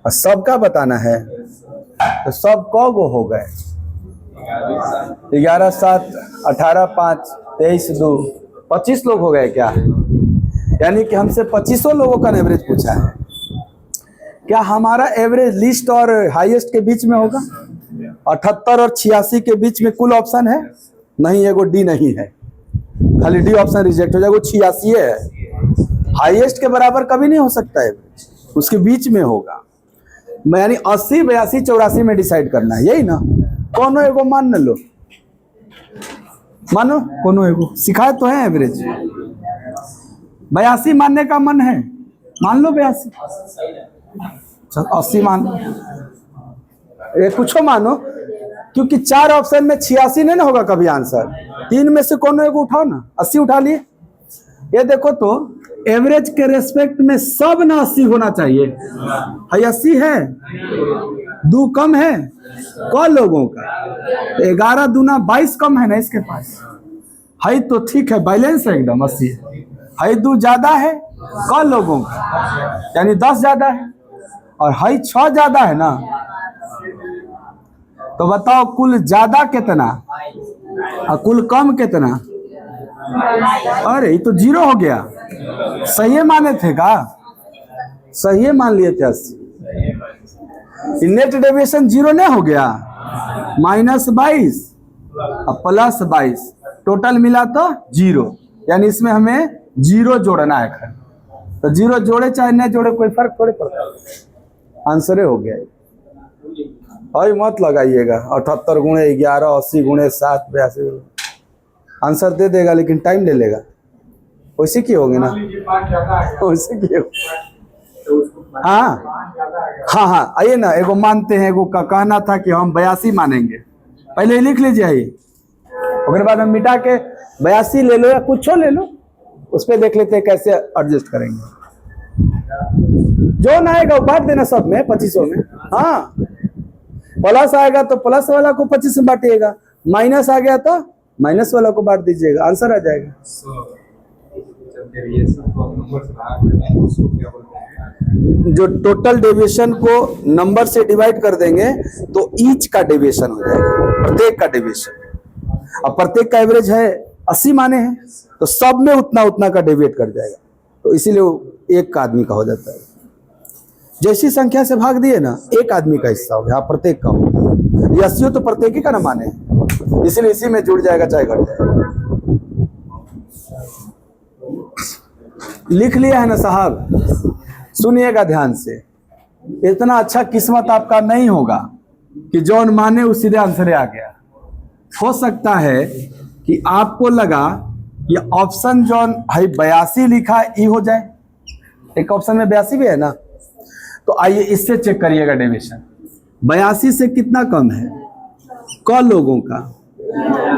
और सबका बताना है तो सब कौ गो हो गए? 11 7 18 5 23 2 25 लोग हो गए क्या? यानी कि हमसे 25 लोगों का एवरेज पूछा है। क्या हमारा एवरेज लिस्ट और हाईएस्ट के बीच में होगा? 78 और 86 के बीच में कुल ऑप्शन है? नहीं, एगो डी नहीं है, खाली डी ऑप्शन रिजेक्ट हो जाएगा। वो 86 है, हाईएस्ट के बराबर कभी नहीं हो सकता है, उसके बीच में होगा। यानी 80 82 84 में डिसाइड करना है, यही ना? कोनो एगो मान न लो, मानो कोनो एगो, सिखाए तो है एवरेज। 82 मानने का मन है, मान लो 82, 80 मान लो, ये कुछ मानो, क्योंकि 4 ऑप्शन में 86 नहीं ना होगा कभी आंसर। 3 में से कोनो एक उठाओ ना, 80 उठा लिए। ये देखो तो एवरेज के रेस्पेक्ट में सब ना 80 होना चाहिए। है 80 है, 2 कम है कौन लोगों का? 11 दूना 22 कम है ना इसके पास, है तो ठीक है, बैलेंस है एकदम 80 है। 2 ज्यादा है कौन लोगों का, यानी 10 ज्यादा है, और 6 ज्यादा है ना। तो बताओ कुल ज्यादा कितना और कुल कम कितना? अरे ये तो 0 हो गया। सही माने थे का? सही मान लिए थे 80। नेट डेविएशन 0 नहीं हो गया? -22 और +22 टोटल मिला तो 0, यानी इसमें हमें 0 जोड़ना है। तो 0 जोड़े चाहे नहीं जोड़े कोई फर्क थोड़े पड़ता है, आंसर हो गया। और मत लगाइएगा 78 × 11 80 × 7 82, आंसर दे देगा लेकिन टाइम ले लेगा। वैसे की होंगे ना, वैसे की हो। हाँ आइए ना, एगो मानते हैं, एगो का कहना था कि हम 82 मानेंगे। पहले लिख लीजिए, आइए उसके बाद हम मिटा के 82 ले लो या कुछ ले लो, उस पर देख लेते हैं कैसे एडजस्ट करेंगे। जो ना आएगा वो बांट देना सब में 2500 में। हाँ, प्लस आएगा तो प्लस वाला को 25 में बांटिएगा, माइनस आ गया तो माइनस वाला को बांट दीजिएगा, आंसर आ जाएगा। जो टोटल डेविएशन को नंबर से डिवाइड कर देंगे तो ईच का डेविएशन हो जाएगा, प्रत्येक का डेविएशन। अब प्रत्येक का एवरेज है 80 माने हैं, तो सब में उतना उतना का डेविएट कर जाएगा, तो इसीलिए वो एक का आदमी का हो जाता है। जैसी संख्या से भाग दिए ना, एक आदमी का हिस्सा हो गया, प्रत्येक का हो। ये 80 तो प्रत्येक ही का ना माने, इसीलिए इसी में जुड़ जाएगा चाहे घट जाएगा। लिख लिया है ना साहब? सुनिएगा ध्यान से, इतना अच्छा किस्मत आपका नहीं होगा कि जौन माने उस सीधे आंसर आ गया। हो सकता है कि आपको लगा ये ऑप्शन जौन है 82 लिखा ई हो जाए, एक ऑप्शन में 82 भी है ना, तो आइए इससे चेक करिएगा डेविएशन। 82 से कितना कम है? क लोगों का,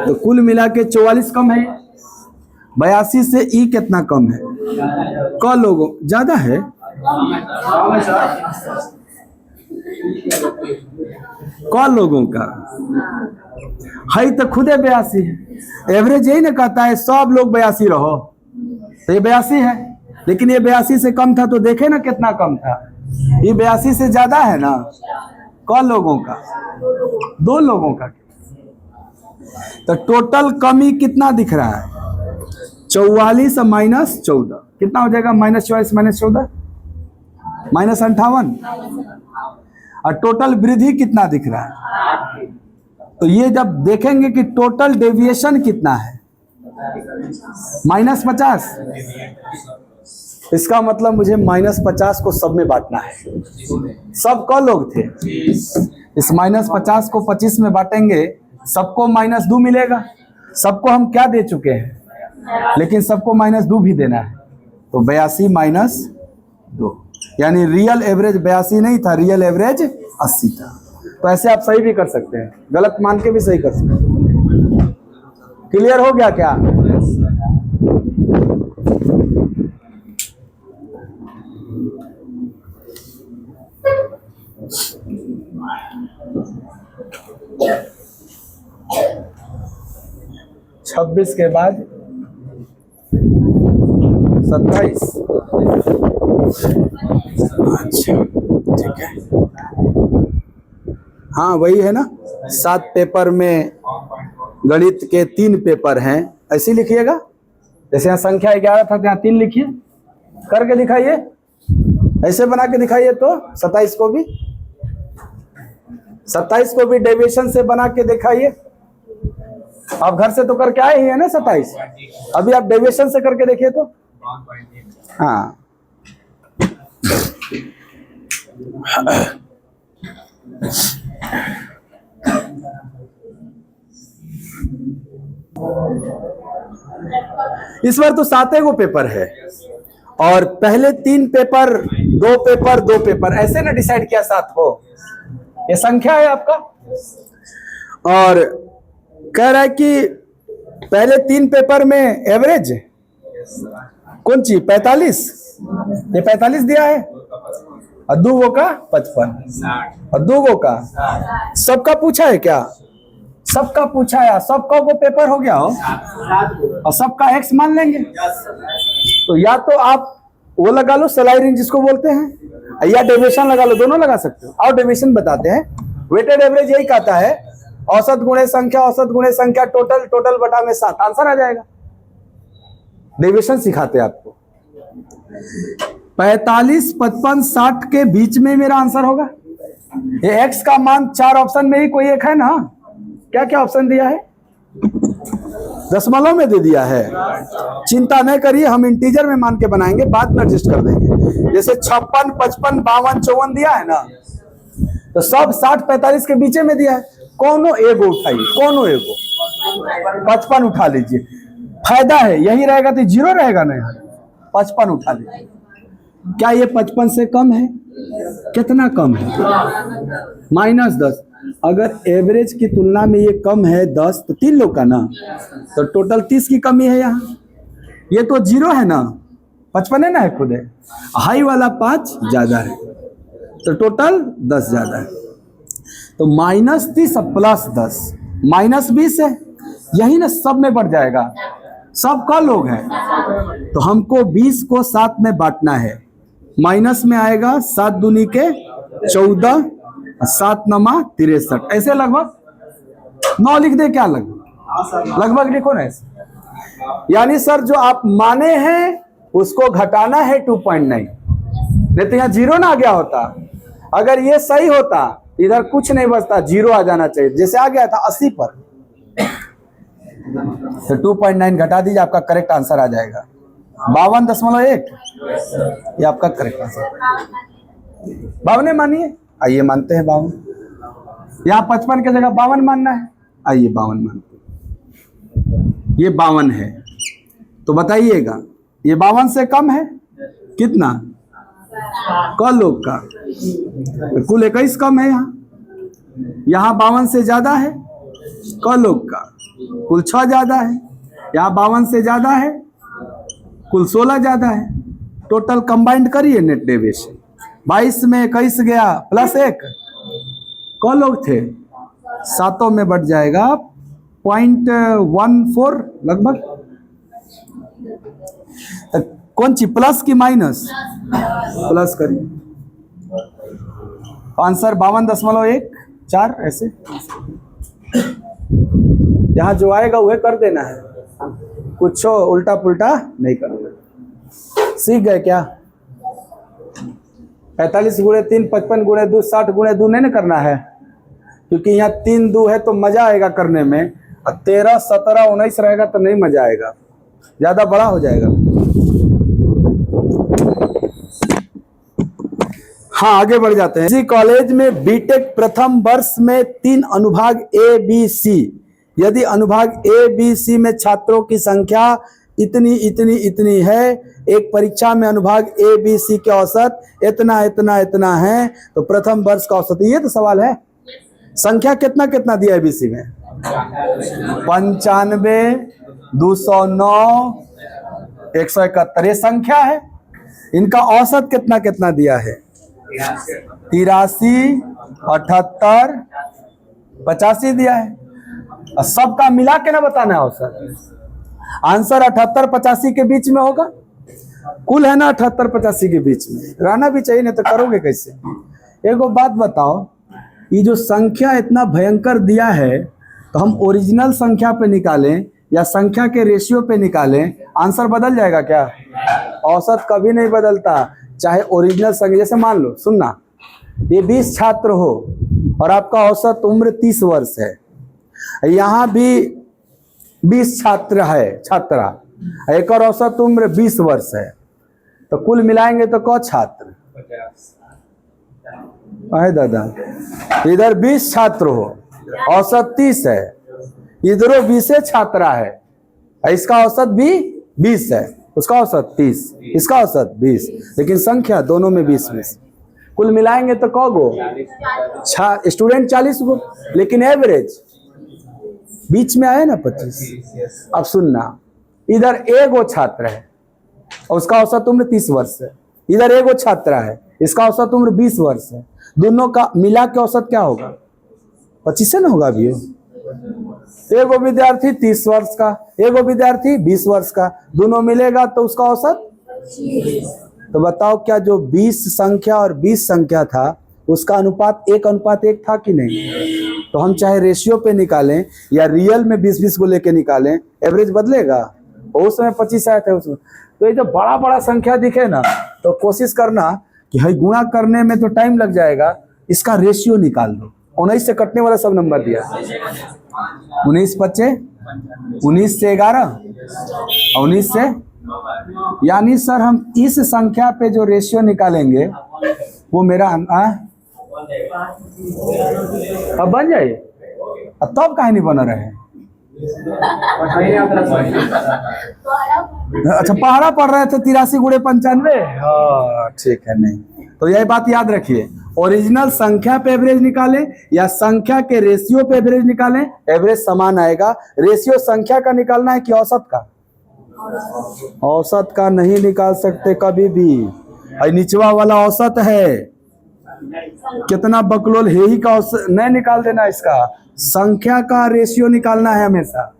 तो कुल मिला के 44 कम है। 82 से ई कितना कम है? क लोगों ज्यादा है। क लोगों का है तो खुदे 82 है। एवरेज यही ना कहता है सब लोग 82 रहो, तो ये 82 है, लेकिन ये 82 से कम था तो देखे ना कितना कम था। ये 82 से ज्यादा है ना। क लोगों का, 2 लोगों का, तो टोटल कमी कितना दिख रहा है? 44 और -14 कितना हो जाएगा? -44 -14 -58। और टोटल वृद्धि कितना दिख रहा है? तो ये जब देखेंगे कि टोटल डेविएशन कितना है, -50, इसका मतलब मुझे -50 को सब में बांटना है। सब क लोग थे, इस -50 को 25 में बांटेंगे, सबको -2 मिलेगा। सबको हम क्या दे चुके हैं, लेकिन सबको -2 भी देना है, तो 82 -2, यानी रियल एवरेज 82 नहीं था, रियल एवरेज 80 था। तो ऐसे आप सही भी कर सकते हैं, गलत मान के भी सही कर सकते हैं। क्लियर हो गया क्या? छब्बीस के बाद 27। अच्छा ठीक है, हाँ वही है ना। 7 पेपर में गणित के 3 पेपर हैं, ऐसे लिखिएगा। जैसे यहाँ संख्या 11 था, यहाँ 3 लिखिए, करके दिखाइए, ऐसे बना के दिखाइए। तो 27 को भी डेविएशन से बना के दिखाइए। आप घर से तो करके आए ही है ना 27, अभी आप डेविएशन से करके देखिए तो। हाँ इस बार तो 7 गो पेपर है, और पहले 3 पेपर 2 पेपर 2 पेपर ऐसे ना डिसाइड किया 7 को। ये संख्या है आपका, और कह रहा है कि पहले 3 पेपर में एवरेज कौन ची 45, ये 45 दिया है, और 2 गो का 55, और 2 गो का सबका पूछा है क्या? सबका पूछा है, सबका वो पेपर हो गया हो, और सबका एक्स मान लेंगे। तो या तो आप वो लगा लो सलाई रिंग जिसको बोलते हैं, या डेविएशन लगा लो, दोनों लगा सकते हो। और डेविएशन बताते हैं। वेटेड एवरेज यही कहता है औसत गुणे संख्या, औसत गुणे संख्या, टोटल बटा में 7, आंसर आ जाएगा। डेविएशन सिखाते आपको। 45, 55, 60 के बीच में मेरा आंसर होगा। ये x का मान 4 ऑप्शन में ही कोई एक है ना? क्या क्या ऑप्शन दिया है? दशमलव में दे दिया है। चिंता नहीं करिए, हम इंटीजर में मान के बनाएंगे, बाद में एडजस्ट कर देंगे। जैसे 56, 55, 52, 54 दिया है ना, तो सब 60, 45 के बीच में दिया है। कोनो एगो उठाइए, कोनो एगो 55 उठा लीजिए, फायदा है। यही रहेगा तो 0 रहेगा ना, यहाँ 55 उठा लीजिए। क्या ये 55 से कम है? कितना कम है? -10। अगर एवरेज की तुलना में ये कम है 10, तो 3 लोग का ना, तो टोटल 30 की कमी है यहाँ। ये तो 0 है ना, 55 है ना, है खुद है। हाई वाला 5 ज्यादा है, तो टोटल 10 ज्यादा है। तो -30 प्लस 10 -20 है। यही ना सब में बढ़ जाएगा, सब का लोग हैं। तो हमको 20 को 7 में बांटना है। माइनस में आएगा 7 दूनी के 14, 7 नमा 63, ऐसे लगभग 9 लिख दे। क्या लगभग लिखो ना ऐसे। यानी सर जो आप माने हैं उसको घटाना है 2.9, नहीं तो यहाँ 0 ना आ गया होता। अगर ये सही होता इधर कुछ नहीं बचता, 0 आ जाना चाहिए। जैसे आ गया था 80 पर, तो 2.9 घटा दीजिए, आपका करेक्ट आंसर आ जाएगा 52.1। ये आपका करेक्ट आंसर। 52 मानिए, आइए मानते हैं 52। यहाँ 55 की जगह 52 मानना है, आइए 52 मानते हैं। ये 52 है, तो बताइएगा ये 52 से कम है कितना? क लोग का, तो कुल 21 कम है। यहाँ 52 से ज्यादा है क लोग का, कुल 6 ज्यादा है। यहाँ 52 से ज्यादा है, कुल 16 ज्यादा है। टोटल कंबाइंड करिए नेट डेविएशन। 22 में 21 गया प्लस 1, क लोग थे? 7 में बढ़ जाएगा 0.14 लगभग। तो कौन सी प्लस की माइनस? प्लस करिए। आंसर 52.14 ऐसे। यहाँ जो आएगा वह कर देना है, कुछ उल्टा पुल्टा नहीं करना। सीख गए क्या? 45 गुणे 3, 55 गुणे 2, 60 गुणे 2 नहीं ना करना है, क्योंकि यहाँ 3 2 है तो मजा आएगा करने में। और 13, 17, 19 रहेगा तो नहीं मजा आएगा, ज्यादा बड़ा हो जाएगा। हाँ आगे बढ़ जाते हैं। इसी कॉलेज में बीटेक प्रथम वर्ष में 3 अनुभाग ए बी सी, यदि अनुभाग ए बी सी में छात्रों की संख्या इतनी इतनी इतनी है, एक परीक्षा में अनुभाग ए बी सी के औसत इतना इतना इतना है, तो प्रथम वर्ष का औसत, ये तो सवाल है। संख्या कितना कितना दिया है बीसी में? 95, 209, 171, ये संख्या है। इनका औसत कितना कितना दिया है? 83, 78, 85 दिया है। और सबका मिला के ना बताना है औसत। आंसर 78, 85 के बीच में होगा। कुल है ना 78, 85 के बीच में रहना भी चाहिए, नहीं तो करोगे कैसे? एगो बात बताओ, ये जो संख्या इतना भयंकर दिया है, तो हम ओरिजिनल संख्या पे निकालें या संख्या के रेशियो पे निकालें, आंसर बदल जाएगा क्या? औसत कभी नहीं बदलता, चाहे ओरिजिनल संख्या। जैसे मान लो, सुनना, ये 20 छात्र हो और आपका औसत उम्र 30 वर्ष है। यहाँ भी 20 छात्र है, छात्रा, एक और औसत उम्र 20 वर्ष है, तो कुल मिलाएंगे तो कौ छात्र? अरे दादा, इधर 20 छात्र हो, औसत 30 है, इधरों 20 छात्रा है, इसका औसत भी 20 है, उसका औसत 30, इसका औसत 20, लेकिन संख्या दोनों में 20-20। कुल मिलाएंगे तो कौ गो? स्टूडेंट 40 गो, लेकिन एवरेज बीच में आया ना 25। अब सुनना, इधर एगो छात्र है और उसका औसत उम्र 30 वर्ष है, इधर एगो छात्रा है, इसका औसत उम्र 20 वर्ष है। दोनों का मिला के औसत क्या होगा? 25 ना होगा अभी। एगो विद्यार्थी 30 वर्ष का, एगो विद्यार्थी 20 वर्ष का, दोनों मिलेगा तो उसका औसत। तो बताओ, क्या जो 20 संख्या और 20 संख्या था उसका अनुपात 1:1 था कि नहीं? तो हम चाहे रेशियो पे निकालें या रियल में 20-20 को लेके निकालें, एवरेज बदलेगा? उस समय 25 आए थे उसमें। तो ये जब बड़ा बड़ा संख्या दिखे ना तो कोशिश करना कि भाई गुणा करने में तो टाइम लग जाएगा, इसका रेशियो निकाल दो। 19 से कटने वाला सब नंबर दिया, 19 बच्चे 19 से 11 और 19 से, यानी सर हम इस संख्या पे जो रेशियो निकालेंगे वो मेरा अब बन जाए। अब तब काहे नहीं बना रहे? अच्छा पहाड़ा पढ़ रहे थे 83 गुणे 95। हाँ ठीक है। नहीं तो यही बात याद रखिए, ओरिजिनल संख्या पे एवरेज निकालें या संख्या के रेशियो पे एवरेज निकालें, एवरेज समान आएगा। रेशियो संख्या का निकालना है कि औसत का? औसत का नहीं निकाल सकते कभी भी। निचवा वाला औसत है, कितना बकलोल है ही का औसत नहीं निकाल देना, इसका संख्या का रेशियो निकालना है हमेशा।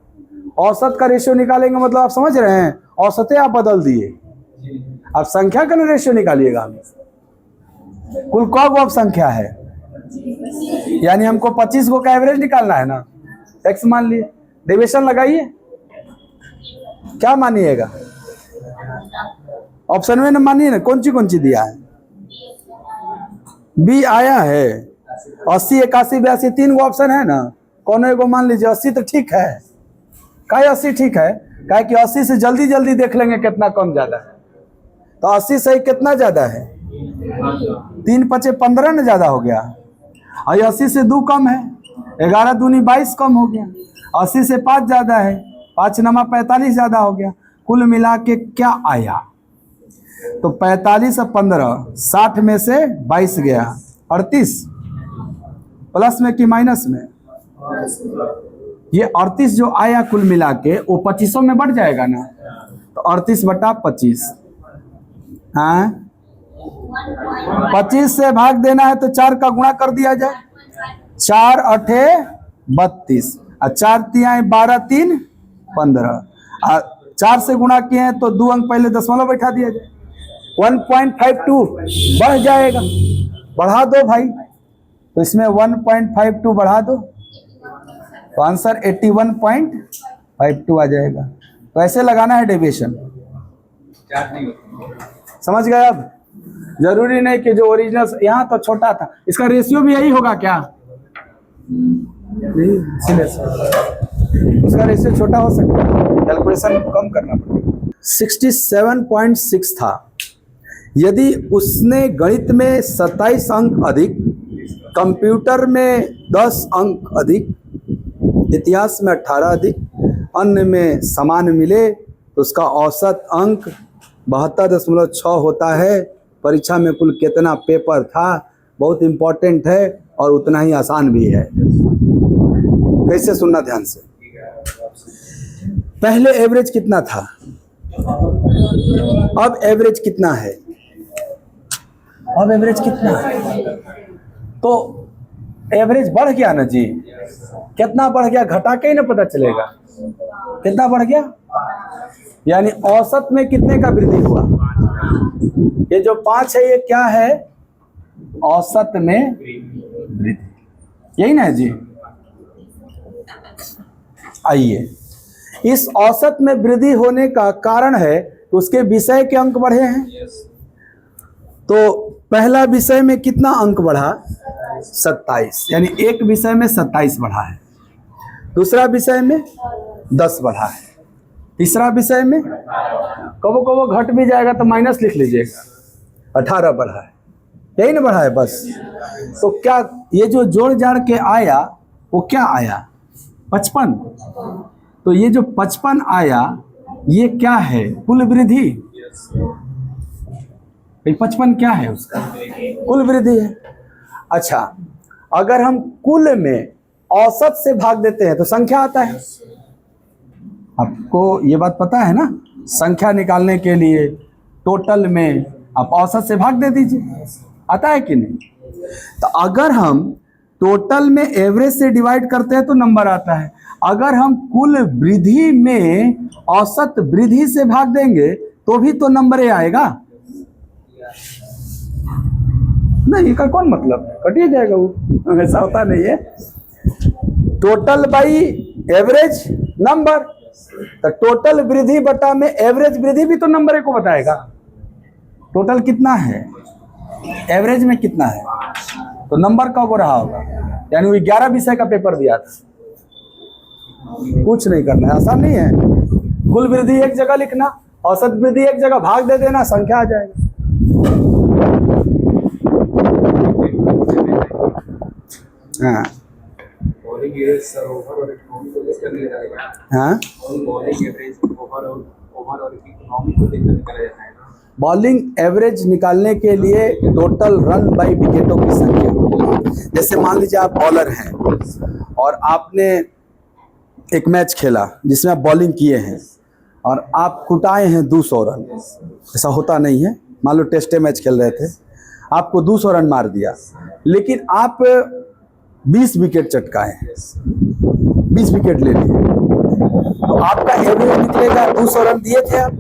औसत का रेशियो निकालेंगे मतलब आप समझ रहे हैं, औसतें आप बदल दिए, अब संख्या का रेशियो निकालिएगा हमेशा। कुल कौन संख्या है, यानी हमको 25 गो का एवरेज निकालना है ना। एक्स मान लिए, डेविएशन लगाइए, क्या मानिएगा? ऑप्शन में ना मानिए ना, कौन सी दिया है? बी आया है। 80 81 82 3 गो ऑप्शन है ना, कौन एगो मान लीजिए। 80 तो ठीक है, काहे 80 ठीक है? काहे कि 80 से जल्दी जल्दी देख लेंगे कितना कम ज्यादा है। तो 80 से कितना ज्यादा है? 3 5 15 ना ज्यादा हो गया, और 80 से 2 कम है, 11 दूनी 22 कम हो गया। 80 से 5 ज्यादा है, 5 9 45 ज्यादा हो गया। कुल मिला के क्या आया? तो 45 और 15 60 में से 22 गया, 38 प्लस में कि माइनस में? ये 38 जो आया कुल मिला के वो 2500 में बढ़ जाएगा ना। तो 38 बटा 25, हाँ 25 से भाग देना है तो 4 का गुणा कर दिया जाए। 4 8 32 और 4 तिहाई 12 3 15, 4 से गुणा किए हैं तो 2 अंक पहले दशमलव बैठा दिया जाए। 1.52 बढ़ जाएगा, बढ़ा दो भाई, तो इसमें 1.52 बढ़ा दो तो आंसर 81.52 आ जाएगा। तो ऐसे लगाना है डेविएशन, समझ गए? अब जरूरी नहीं कि जो ओरिजिनल यहाँ तो छोटा था, इसका रेशियो भी यही होगा क्या? नहीं, उसका रेशियो छोटा हो सकता है, कैलकुलेशन कम करना पड़ेगा। 67.6 था। यदि उसने गणित में 27 अंक अधिक, कंप्यूटर में 10 अंक अधिक, इतिहास में 18 अधिक, अन्य में समान मिले तो उसका औसत अंक 72.6 होता है। परीक्षा में कुल कितना पेपर था, बहुत इंपॉर्टेंट है और उतना ही आसान भी है। कैसे सुनना ध्यान से। पहले एवरेज कितना था, अब एवरेज कितना है? अब एवरेज कितना है? तो एवरेज बढ़ गया ना जी। कितना बढ़ गया? घटा के ही ना पता चलेगा कितना बढ़ गया। यानी औसत में कितने का वृद्धि हुआ? ये जो 5 है ये क्या है? औसत में वृद्धि, यही ना है जी। आइए, इस औसत में वृद्धि होने का कारण है कि उसके विषय के अंक बढ़े हैं। तो पहला विषय में कितना अंक बढ़ा? 27, यानी एक विषय में 27 बढ़ा है। दूसरा विषय में 10 बढ़ा है। तीसरा विषय में कबो कबो घट भी जाएगा तो माइनस लिख लीजिएगा, 18 बढ़ा है। यही ना बढ़ा है बस। तो क्या ये जो जोड़ जाड़ के आया वो क्या आया? 55। तो ये जो 55 आया ये क्या है? कुल वृद्धि। 55 क्या है? उसका कुल वृद्धि है। अच्छा, अगर हम कुल में औसत से भाग देते हैं तो संख्या आता है। आपको ये बात पता है ना, संख्या निकालने के लिए टोटल में आप औसत से भाग दे दीजिए, आता है कि नहीं? तो अगर हम टोटल में एवरेज से डिवाइड करते हैं तो नंबर आता है। अगर हम कुल वृद्धि में औसत वृद्धि से भाग देंगे तो भी तो नंबर आएगा। नहीं का कौन मतलब, कटिए जाएगा वो, ऐसा होता नहीं है। टोटल बाई एवरेज नंबर, तो टोटल वृद्धि बटा में एवरेज वृद्धि भी तो नंबर एक को बताएगा। टोटल कितना है, एवरेज में कितना है, तो नंबर कब रहा होगा। यानी वो 11 विषय का पेपर दिया था, कुछ नहीं करना है, आसान नहीं है। कुल वृद्धि एक जगह लिखना, औसत वृद्धि एक जगह, भाग दे देना, संख्या आ जाएगा। हाँ बॉलिंग एवरेज सर ओवर और इकोनॉमी को देखकर निकाला जाएगा। हाँ, बॉलिंग एवरेज ओवर और इकोनॉमी को देखकर निकाला जाता है ना। बॉलिंग एवरेज निकालने के लिए टोटल रन बाई विकेटों की संख्या। जैसे मान लीजिए आप बॉलर हैं और आपने एक मैच खेला जिसमें आप बॉलिंग किए हैं और आप कुटाए हैं 200 रन, ऐसा होता नहीं है। मान लो टेस्ट मैच खेल रहे थे, आपको 200 रन मार दिया, लेकिन आप 20 विकेट चटकाए हैं, 20 विकेट ले लिए, तो आपका एवरेज निकलेगा। 200 रन दिए थे आप,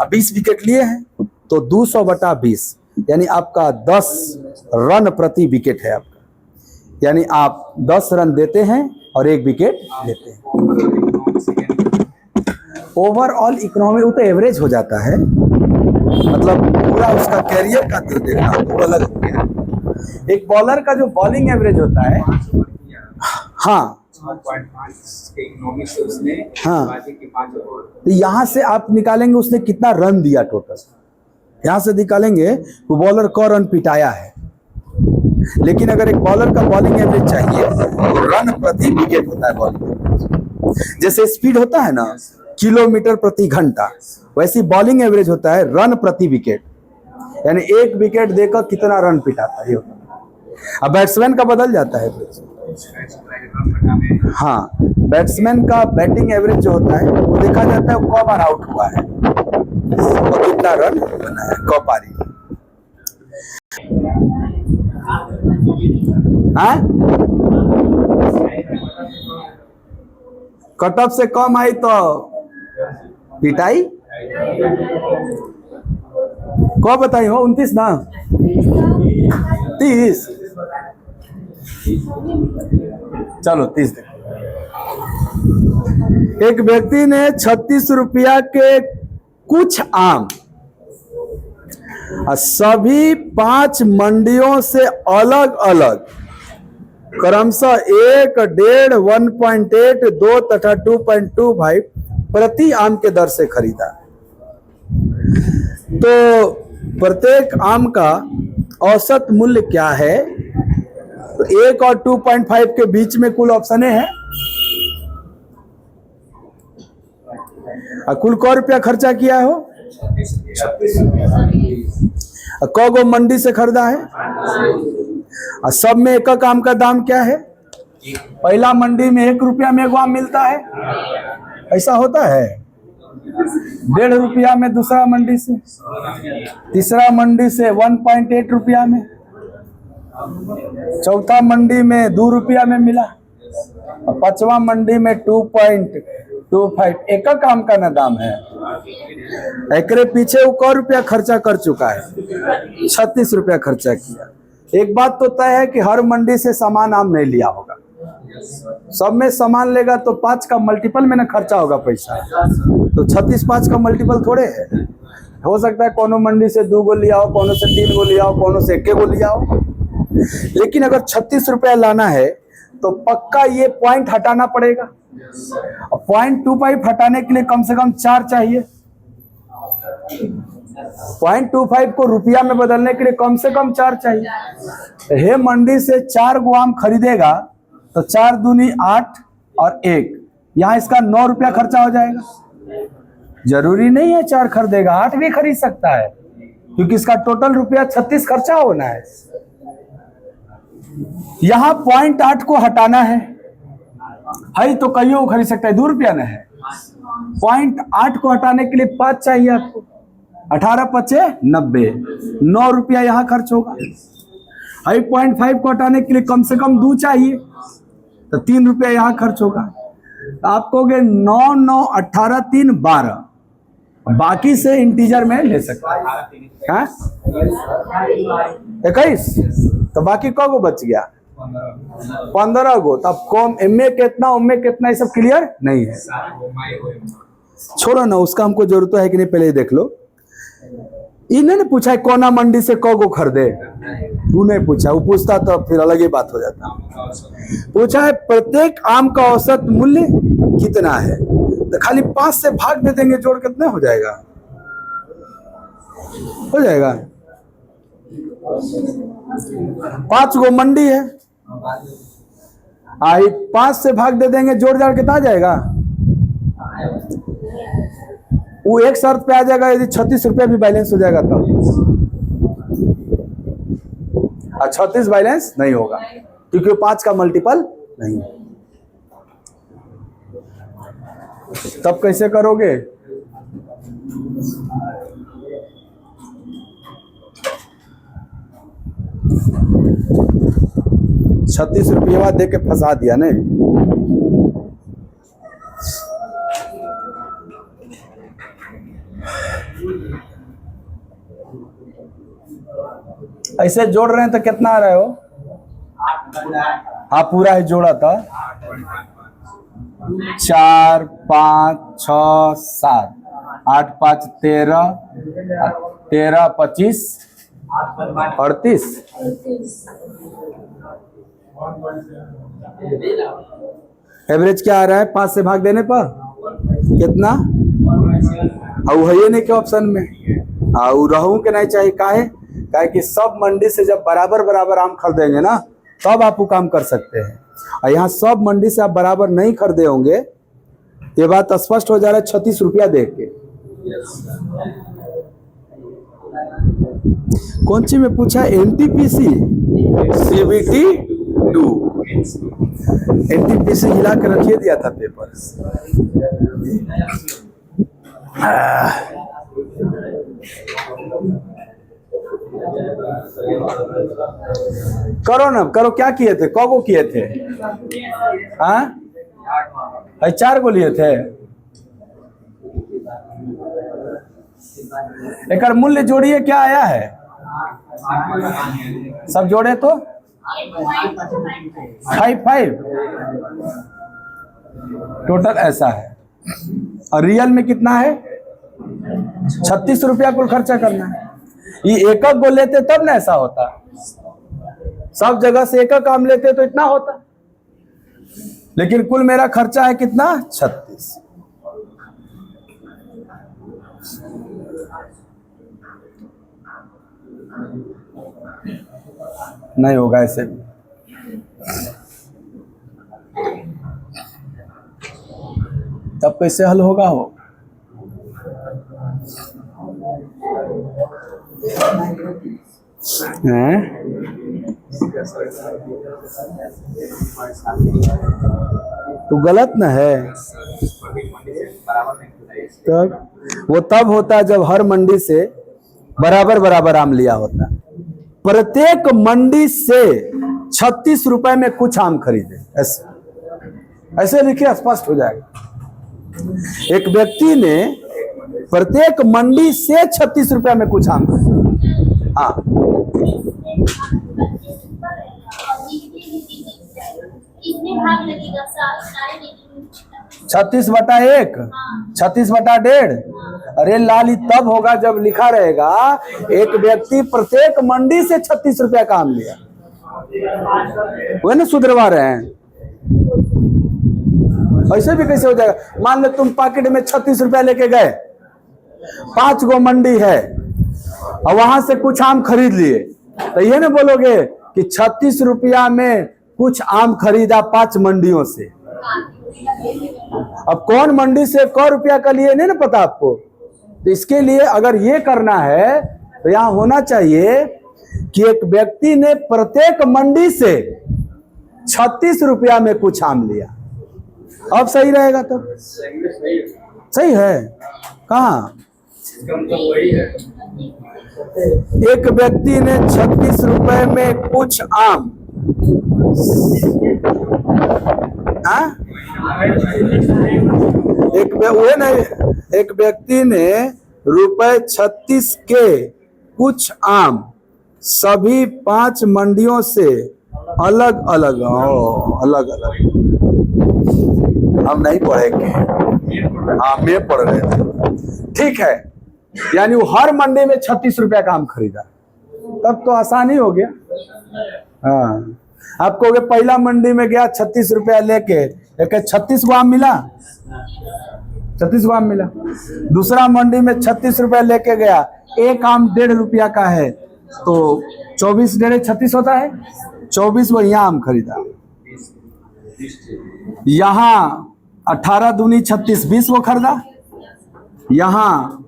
अब 20 विकेट लिए हैं, तो 200 बटा 20 यानी आपका 10 रन प्रति विकेट है आपका। यानी आप 10 रन देते हैं और 1 विकेट लेते हैं। ओवरऑल इकोनॉमी वो तो एवरेज हो जाता है, मतलब पूरा उसका कैरियर का तो देखना वो अलग हो गया। एक बॉलर का जो बॉलिंग एवरेज होता है, हाँ हाँ, तो यहाँ से आप निकालेंगे उसने कितना रन दिया टोटल, यहाँ से निकालेंगे वो बॉलर को रन पिटाया है। लेकिन अगर एक बॉलर का बॉलिंग एवरेज चाहिए तो रन प्रति विकेट होता है बॉलिंग। जैसे स्पीड होता है ना किलोमीटर प्रति घंटा, वैसी बॉलिंग एवरेज होता है रन प्रति विकेट, यानी 1 विकेट देकर कितना रन पिटाता है। अब बैट्समैन का बदल जाता है। हाँ, बैट्समैन का बैटिंग एवरेज जो होता है वो देखा जाता है वो कब बार आउट हुआ है और कितना रन बना है, कब पारी। हाँ, कट ऑफ से कम आई तो पिटाई। कब बताई हो, 29 ना 30, चलो 30। एक व्यक्ति ने 36 रुपया के कुछ आम सभी 5 मंडियों से अलग अलग क्रमशः 1, 1.5, 1.8, 2 तथा 2.25 प्रति आम के दर से खरीदा। तो प्रत्येक आम का औसत मूल्य क्या है, तो 1 और 2.5 के बीच में कुल ऑप्शन है। कुल क रुपया खर्चा किया हो, क गो मंडी से खरीदा है, और सब में एक आम का दाम क्या है। पहला मंडी में 1 रुपया में 1 आम मिलता है, ऐसा होता है। 1.5 रुपया में दूसरा मंडी से, तीसरा मंडी से 1.8 रुपया में, चौथा मंडी में 2 रुपया में मिला, और 5वां मंडी में 2.25। एक आम का ना दाम है। एकरे पीछे वो क रुपया खर्चा कर चुका है, 36 रुपया खर्चा किया। एक बात तो तय है कि हर मंडी से सामान आम नहीं लिया होगा, सब में सामान लेगा तो 5 का मल्टीपल में ना खर्चा होगा पैसा, तो 36 5 का मल्टीपल थोड़े है। हो सकता है कोनो मंडी से 2 गो लिया हो, कोनो से 3 गो लिया हो, कोनो से 1 गो लिया हो। लेकिन अगर 36 रुपया लाना है तो पक्का ये पॉइंट हटाना पड़ेगा, और 0.25 हटाने के लिए कम से कम 4 चाहिए। 0.25 को रुपया में बदलने के लिए कम से कम 4 चाहिए। हे मंडी से 4 गो आम खरीदेगा तो 4 दूनी 8 और 1, यहाँ इसका 9 रुपया खर्चा हो जाएगा। जरूरी नहीं है 4 खरीदेगा, 8 भी खरीद सकता है, क्योंकि इसका टोटल रुपया 36 खर्चा होना है। यहाँ 0.8 को हटाना है तो कईयों को खरीद सकता है, 2 रुपया न है। 0.8 को हटाने के लिए 5 चाहिए आपको, 18 5 90, 9 रुपया यहाँ खर्च होगा। 0.5 को हटाने के लिए कम से कम 2 चाहिए, तो 3 रुपया यहाँ खर्च होगा। तो आप कहोगे 9 9 18 3 12, बाकी से इंटीजर में ले सकते हैं। 21, तो बाकी कौ बच गया 15 गो। तब कौन एमए कितना उम्मे कितना ये सब क्लियर नहीं है। छोड़ो ना, उसका हमको जरूरत है कि नहीं पहले ही देख लो। इन्होंने पूछा है कोना मंडी से कौ गो खरीदे, तू नहीं पूछा, वो पूछता तो फिर अलग ही बात हो जाता। पूछा है प्रत्येक आम का औसत मूल्य कितना है, तो खाली 5 से भाग दे देंगे, जोड़ कितने हो जाएगा, हो जाएगा। 5 गो मंडी है, आई 5 से भाग दे देंगे, जोड़ जाड़ कितना आ जाएगा। वो एक शर्त पे आ जाएगा, यदि 36 रुपया भी बैलेंस हो जाएगा तब। 36 बैलेंस नहीं होगा क्योंकि वो 5 का मल्टीपल नहीं है। तब कैसे करोगे। ₹36 दे के फंसा दिया नहीं। ऐसे जोड़ रहे हैं तो कितना आ रहा है वो। हाँ पूरा ही जोड़ा था। 4 5 6 7 8 5 13 13 25 38। एवरेज क्या आ रहा है 5 से भाग देने पर कितना। और है नहीं के ऑप्शन में, और रहूं के नहीं चाहिए। काहे कि सब मंडी से जब बराबर बराबर आम खरीदेंगे ना तब आप वो काम कर सकते हैं। और यहाँ सब मंडी से आप बराबर नहीं खरीदे होंगे, ये बात स्पष्ट हो जा रहा है 36 रुपया देख के। कौन सी में पूछा, एनटीपीसी सीबीटी 2। एनटीपीसी हिला के रखिए दिया था पेपर। करो ना, करो। क्या किए थे, कौ गो किए थे। हाँ 4 गो लिए थे। एक मूल्य जोड़िए, क्या आया है। सब जोड़े तो 5 टोटल ऐसा है। और रियल में कितना है 36 रुपया कुल खर्चा करना है। ये एक गो लेते तब ना ऐसा होता, सब जगह से एक काम लेते तो इतना होता। लेकिन कुल मेरा खर्चा है कितना 36। नहीं होगा ऐसे। तब कैसे हल होगा हो। तो गलत ना है। तब वो तब होता है जब हर मंडी से बराबर बराबर आम लिया होता। प्रत्येक मंडी से 36 रुपए में कुछ आम खरीदे, ऐसे लिखिए, स्पष्ट हो जाएगा। एक व्यक्ति ने प्रत्येक मंडी से 36 रुपया में कुछ आम खरीदे। हाँ 36/1 36/1.5। अरे लाली तब होगा जब लिखा रहेगा एक व्यक्ति प्रत्येक मंडी से 36 रुपया का आम लिया। वह ना सुधरवा रहे हैं। ऐसे भी कैसे हो जाएगा। मान लो तुम पॉकेट में 36 रुपया लेके गए, 5 गो मंडी है और वहां से कुछ आम खरीद लिए, तो ये ना बोलोगे कि 36 रुपया में कुछ आम खरीदा 5 मंडियों से। अब कौन मंडी से कौ रुपया का लिए नहीं ना पता आपको। तो इसके लिए अगर ये करना है तो यहां होना चाहिए कि एक व्यक्ति ने प्रत्येक मंडी से 36 रुपया में कुछ आम लिया। अब सही रहेगा। तब सही है। कहाँ एक व्यक्ति ने 36 रुपए में कुछ आम, एक व्यक्ति ने ₹36 के कुछ आम सभी 5 मंडियों से अलग अलग, अलग अलग हम नहीं पढ़ेंगे। हाँ, मैं पढ़ रहे थे। ठीक है, यानी वो हर मंडी में 36 रुपया का आम खरीदा, तब तो आसानी हो गया। हाँ, आप कहोगे पहला मंडी में गया 36 रुपया लेके, 36 को आम मिला, 36 को आम मिला। दूसरा मंडी में 36 रुपया लेके गया, एक आम 1.5 रुपया का है, तो 24 डेढ़े 36 होता है, 24 वो यहाँ आम खरीदा। यहाँ 18 दूनी 36, 20 वो खरीदा। यहाँ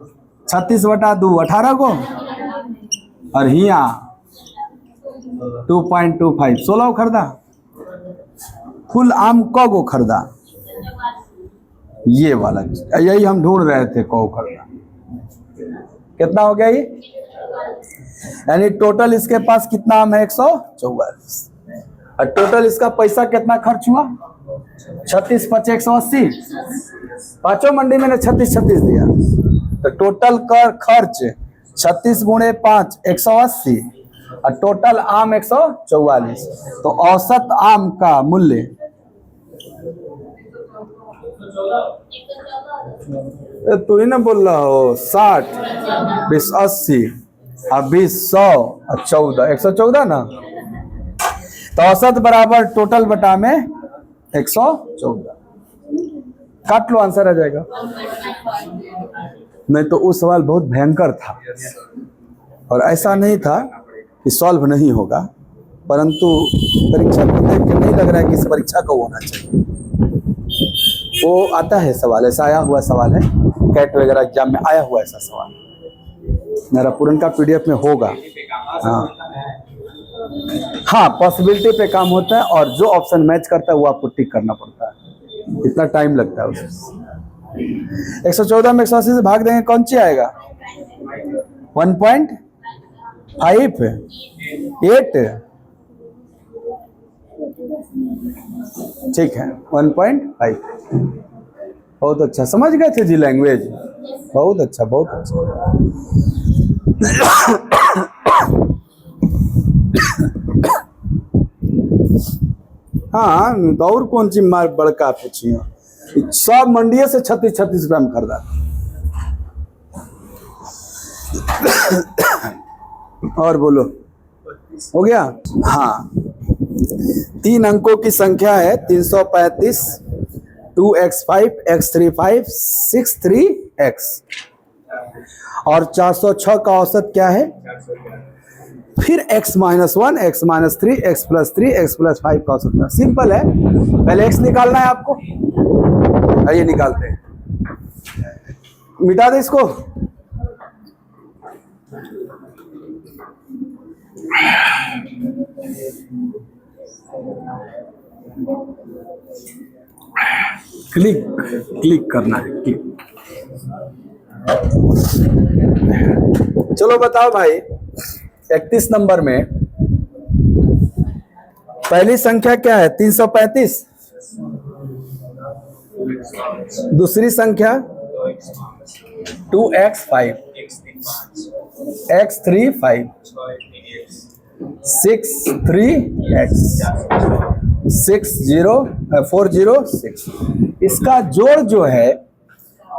36 बटा 2 18 को, और यहाँ 2.25 16 को खरीदा। कुल आम को खरीदा, ये वाला यही हम ढूंढ रहे थे, को खरीदा। कितना हो गया ये? यानी टोटल इसके पास कितना आम है? 144। और टोटल इसका पैसा कितना खर्च हुआ? 36 5 180। पांचों मंडी मैंने 36 36 दिया, तो टोटल कर खर्च 36 गुणे 5 180, और टोटल आम 144। तो औसत आम का मूल्य तू ही ना बोल रहा हो, 60 20 80 और 20 100 और 14 114 ना। तो औसत बराबर टोटल बटा में 114। काट लो, आंसर आ जाएगा। नहीं तो वो सवाल बहुत भयंकर था, और ऐसा नहीं था कि सॉल्व नहीं होगा, परंतु परीक्षा को देख के नहीं लग रहा है कि इस परीक्षा को होना चाहिए। वो आता है सवाल, ऐसा आया हुआ सवाल है, कैट वगैरह एग्जाम में आया हुआ ऐसा सवाल, मेरा पूरन का पीडीएफ में होगा। हाँ, पॉसिबिलिटी पे काम होता है, और जो ऑप्शन मैच करता है वो आपको टिक करना पड़ता है, इतना टाइम लगता है उसमें। 114 में 180 से भाग देंगे, कौन सी आएगा? 1.5 8। ठीक है, 1.5। बहुत अच्छा, समझ गए थे जी लैंग्वेज, बहुत अच्छा बहुत अच्छा। हाँ, तो और कौन सी मार बड़का पूछिए, सब मंडिये से 36 36 रुपया में खरीदा। और बोलो, हो गया? हाँ, 3 अंकों की संख्या है 335, 2x5 x35 63x, और 406 का औसत क्या है? फिर x -1 x -3 x +3 x +5 का औसत क्या? सिंपल है, पहले x निकालना है आपको। आइए निकालते हैं, मिटा दे इसको। क्लिक क्लिक करना है, क्लिक। चलो बताओ भाई, 31 नंबर में पहली संख्या क्या है? 335। दूसरी संख्या 2x5 x35 63x 406। इसका जोड़ जो है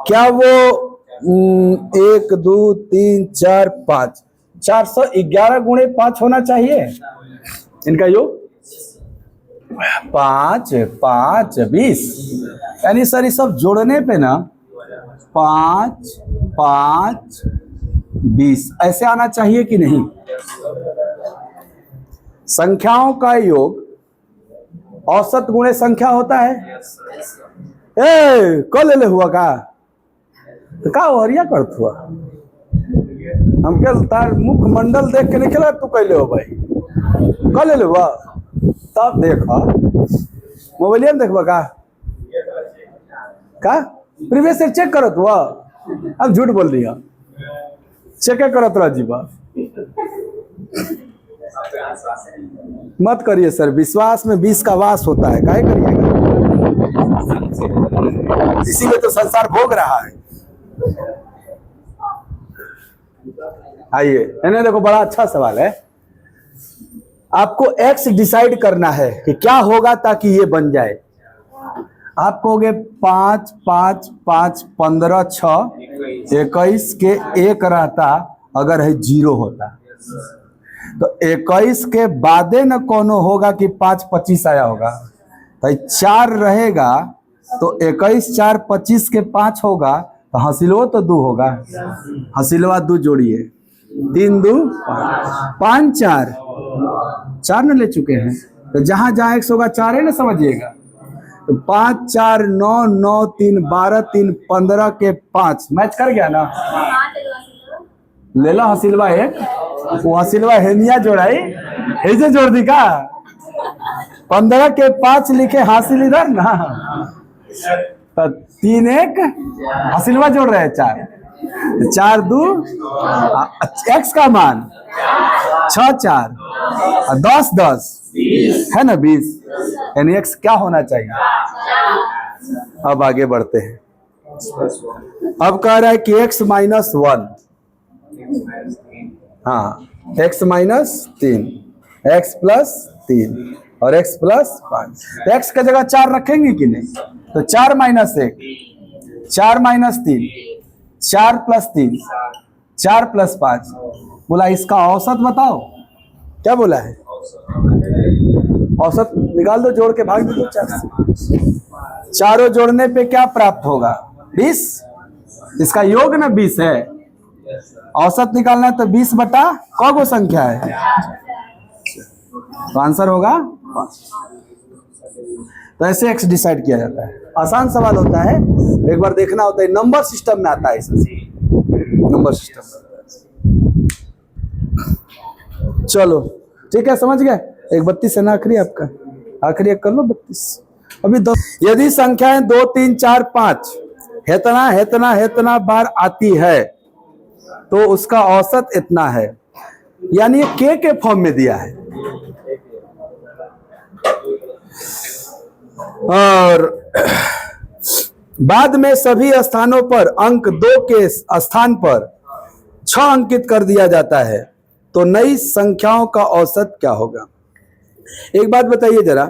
क्या वो 1 2 3 4 5 411 गुणे 5 होना चाहिए इनका योग? 5 5 20, यानी सर ये सब जोड़ने पे ना 5 5 20 ऐसे आना चाहिए कि नहीं? संख्याओं का योग औसत गुणे संख्या होता है। ए कल ले हुआ का तो का हरिया करत हुआ हम के तार मुखमंडल देख के निकला तू कैले हो भाई? कल ले हुआ तब देखा मोबाइल में देखबा का प्रीवियस से चेक करत हुआ? अब झूठ बोल दिया, चेक करत रहा जीवा। मत करिए सर, विश्वास में 20 का वास होता है, काहे करिएगा? इसीलिए तो संसार भोग रहा है। आइए, इन्हें देखो बड़ा अच्छा सवाल है। आपको x डिसाइड करना है कि क्या होगा ताकि ये बन जाए। आप कहोगे 5 5 5 15 6 21 के एक रहता अगर है 0 होता, तो 21 के बादे न कोनो होगा कि 5 25 आया होगा, तो 4 रहेगा तो 21 4 25 के 5 होगा, तो हसीलवा तो 2 होगा, हसीलवा 2 जोड़िए, 3 2 5 4 न ले चुके हैं, तो जहां जहां x होगा 4 है ना, समझिएगा। तो 5 4 9 9 3 12 3 15 के 5 मैच कर गया ना। ले लो हसीलवा एक, वो हसीलवा हेनिया जोड़ाई ऐसे जोड़ दी का। 15 के 5 लिखे हासिल इधर ना, तो 3 1 हसीलवा जोड़ रहे हैं 4 4 2 x का मान 6 4 और 10 10 है ना 20, यानी x क्या होना चाहिए। अब आगे बढ़ते हैं। अब कह रहा है कि x माइनस 1, हाँ x माइनस 3, x प्लस 3 और x प्लस 5, तो x का जगह 4 रखेंगे कि नहीं, तो 4 माइनस 1 4 माइनस 3 4 प्लस 3 4 प्लस 5, बोला इसका औसत बताओ। क्या बोला है, औसत निकाल दो, जोड़ के भाग दो 4 से। चारों जोड़ने पे क्या प्राप्त होगा 20, इसका योग ना 20 है, औसत निकालना है तो 20 बटा कौन संख्या है, तो आंसर होगा 5। तो ऐसे x डिसाइड किया जाता है। आसान सवाल होता है, एक बार देखना होता है, नंबर सिस्टम में आता है, नंबर सिस्टम। चलो ठीक है, समझ गए। 31 है ना आखिरी, आपका आखिरी एक कर लो 32। अभी 10, यदि संख्याएं 2 3 4 5 हेतना हेतना हेतना बार आती है तो उसका औसत इतना है, यानी ये के फॉर्म में दिया है। और बाद में सभी स्थानों पर अंक 2 के स्थान पर 6 अंकित कर दिया जाता है, तो नई संख्याओं का औसत क्या होगा। एक बात बताइए जरा,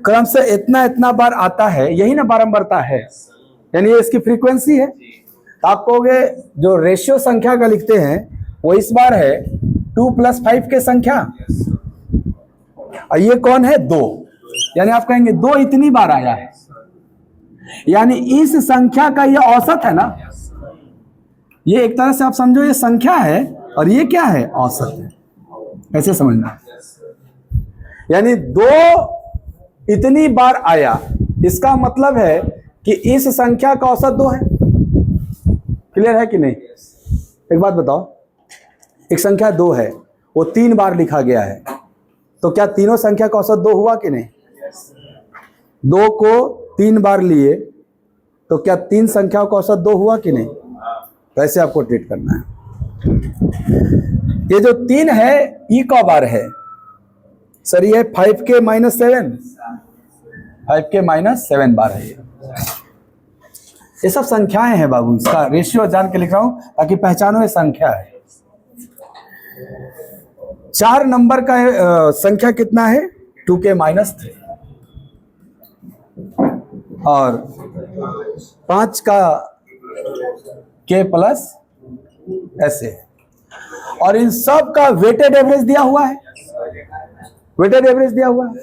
क्रम से इतना इतना बार आता है, यही ना बारंबारता है, यानी ये इसकी फ्रीक्वेंसी है। तो आप कहोगे जो रेशियो संख्या का लिखते हैं वो इस बार है 2 + 5 के संख्या, और ये कौन है 2, यानी आप कहेंगे 2 इतनी बार आया है, यानी इस संख्या का ये औसत है ना। ये एक तरह से आप समझो ये संख्या है और ये क्या है, औसत है, ऐसे समझना। यानी 2 इतनी बार आया, इसका मतलब है कि इस संख्या का औसत 2 है। क्लियर है कि नहीं। एक बात बताओ, एक संख्या 2 है, वो 3 बार लिखा गया है, तो क्या तीनों संख्या का औसत 2 हुआ कि नहीं। 2 को 3 बार लिए तो क्या 3 संख्याओं का औसत 2 हुआ कि नहीं। तो ऐसे आपको ट्रीट करना है। ये जो 3 है ई का बार है सर, ये 5k - 7, 5k - 7 बार है। ये सब संख्याएं हैं बाबू, इसका रेशियो जान के लिख रहा हूं ताकि पहचानो ये संख्या है। 4 नंबर का संख्या कितना है 2k - 3, और 5 का k प्लस ऐसे, और इन सब का वेटेड एवरेज दिया हुआ है, वेटेड एवरेज दिया हुआ है।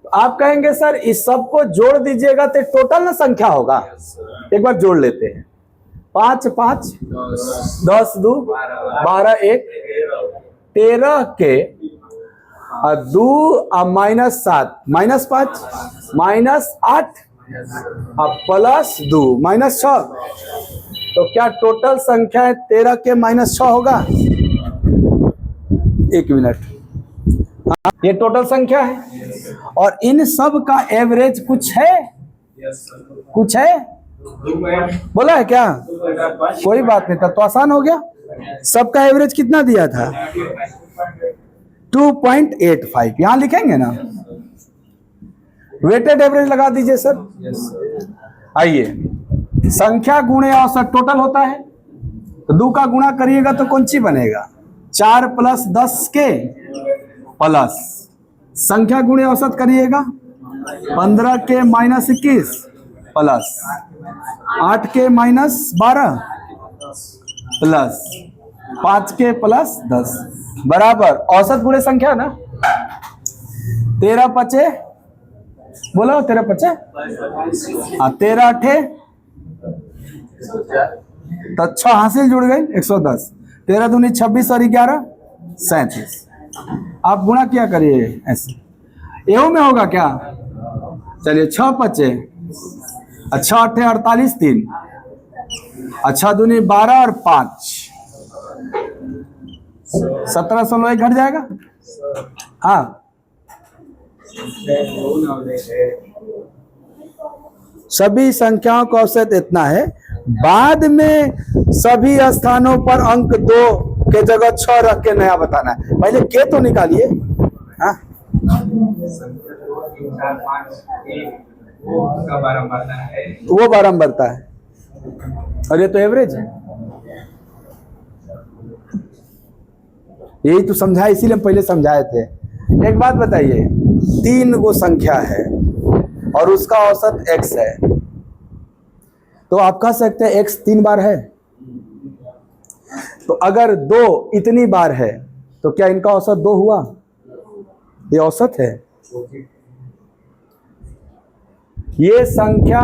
आप कहेंगे सर इस सब को जोड़ दीजिएगा तो टोटल ना संख्या होगा। एक बार जोड़ लेते हैं, 5 5 10 2 12 1 13 के 2 -7 -5 -8 +2 -6, तो क्या टोटल संख्या है 13 के -6 होगा। 1 मिनट, ये टोटल संख्या है और इन सब का एवरेज कुछ है, कुछ है बोला है क्या, कोई बात नहीं, तब तो आसान हो गया। सबका एवरेज कितना दिया था 2.85, यहां लिखेंगे ना, वेटेड एवरेज लगा दीजिए सर। आइए, संख्या गुणे औसत टोटल होता है, तो 2 का गुणा करिएगा तो कौन सी बनेगा 4 + 10 के प्लस संख्या गुणे औसत करिएगा, 15 के माइनस 21 प्लस 8 के माइनस 12 प्लस 5 के प्लस 10 बराबर औसत गुणे संख्या ना। 13 पचे बोलो 13 पचे, हाँ 13 अठे तो 6 हासिल जुड़ गए 110, 13 दूनी 26 और 11 37। आप गुणा क्या करिए ऐसे, एवं में होगा क्या? चलिए 6 पचे, अच्छा 8 48 3, अच्छा दूनी 12 और 5 17 16 घट जाएगा। हाँ सभी संख्याओं का औसत इतना है। बाद में सभी स्थानों पर अंक 2 के जगह 6 रख के नया बताना है। पहले के तो निकालिए। हाँ वो बारंबारता है और ये तो एवरेज है। यही तो समझाया, इसीलिए हम पहले समझाए थे। एक बात बताइए, 3 गो संख्या है और उसका औसत x है, तो आप कह सकते हैं x 3 बार है। तो अगर 2 इतनी बार है तो क्या इनका औसत 2 हुआ? ये औसत है। ये संख्या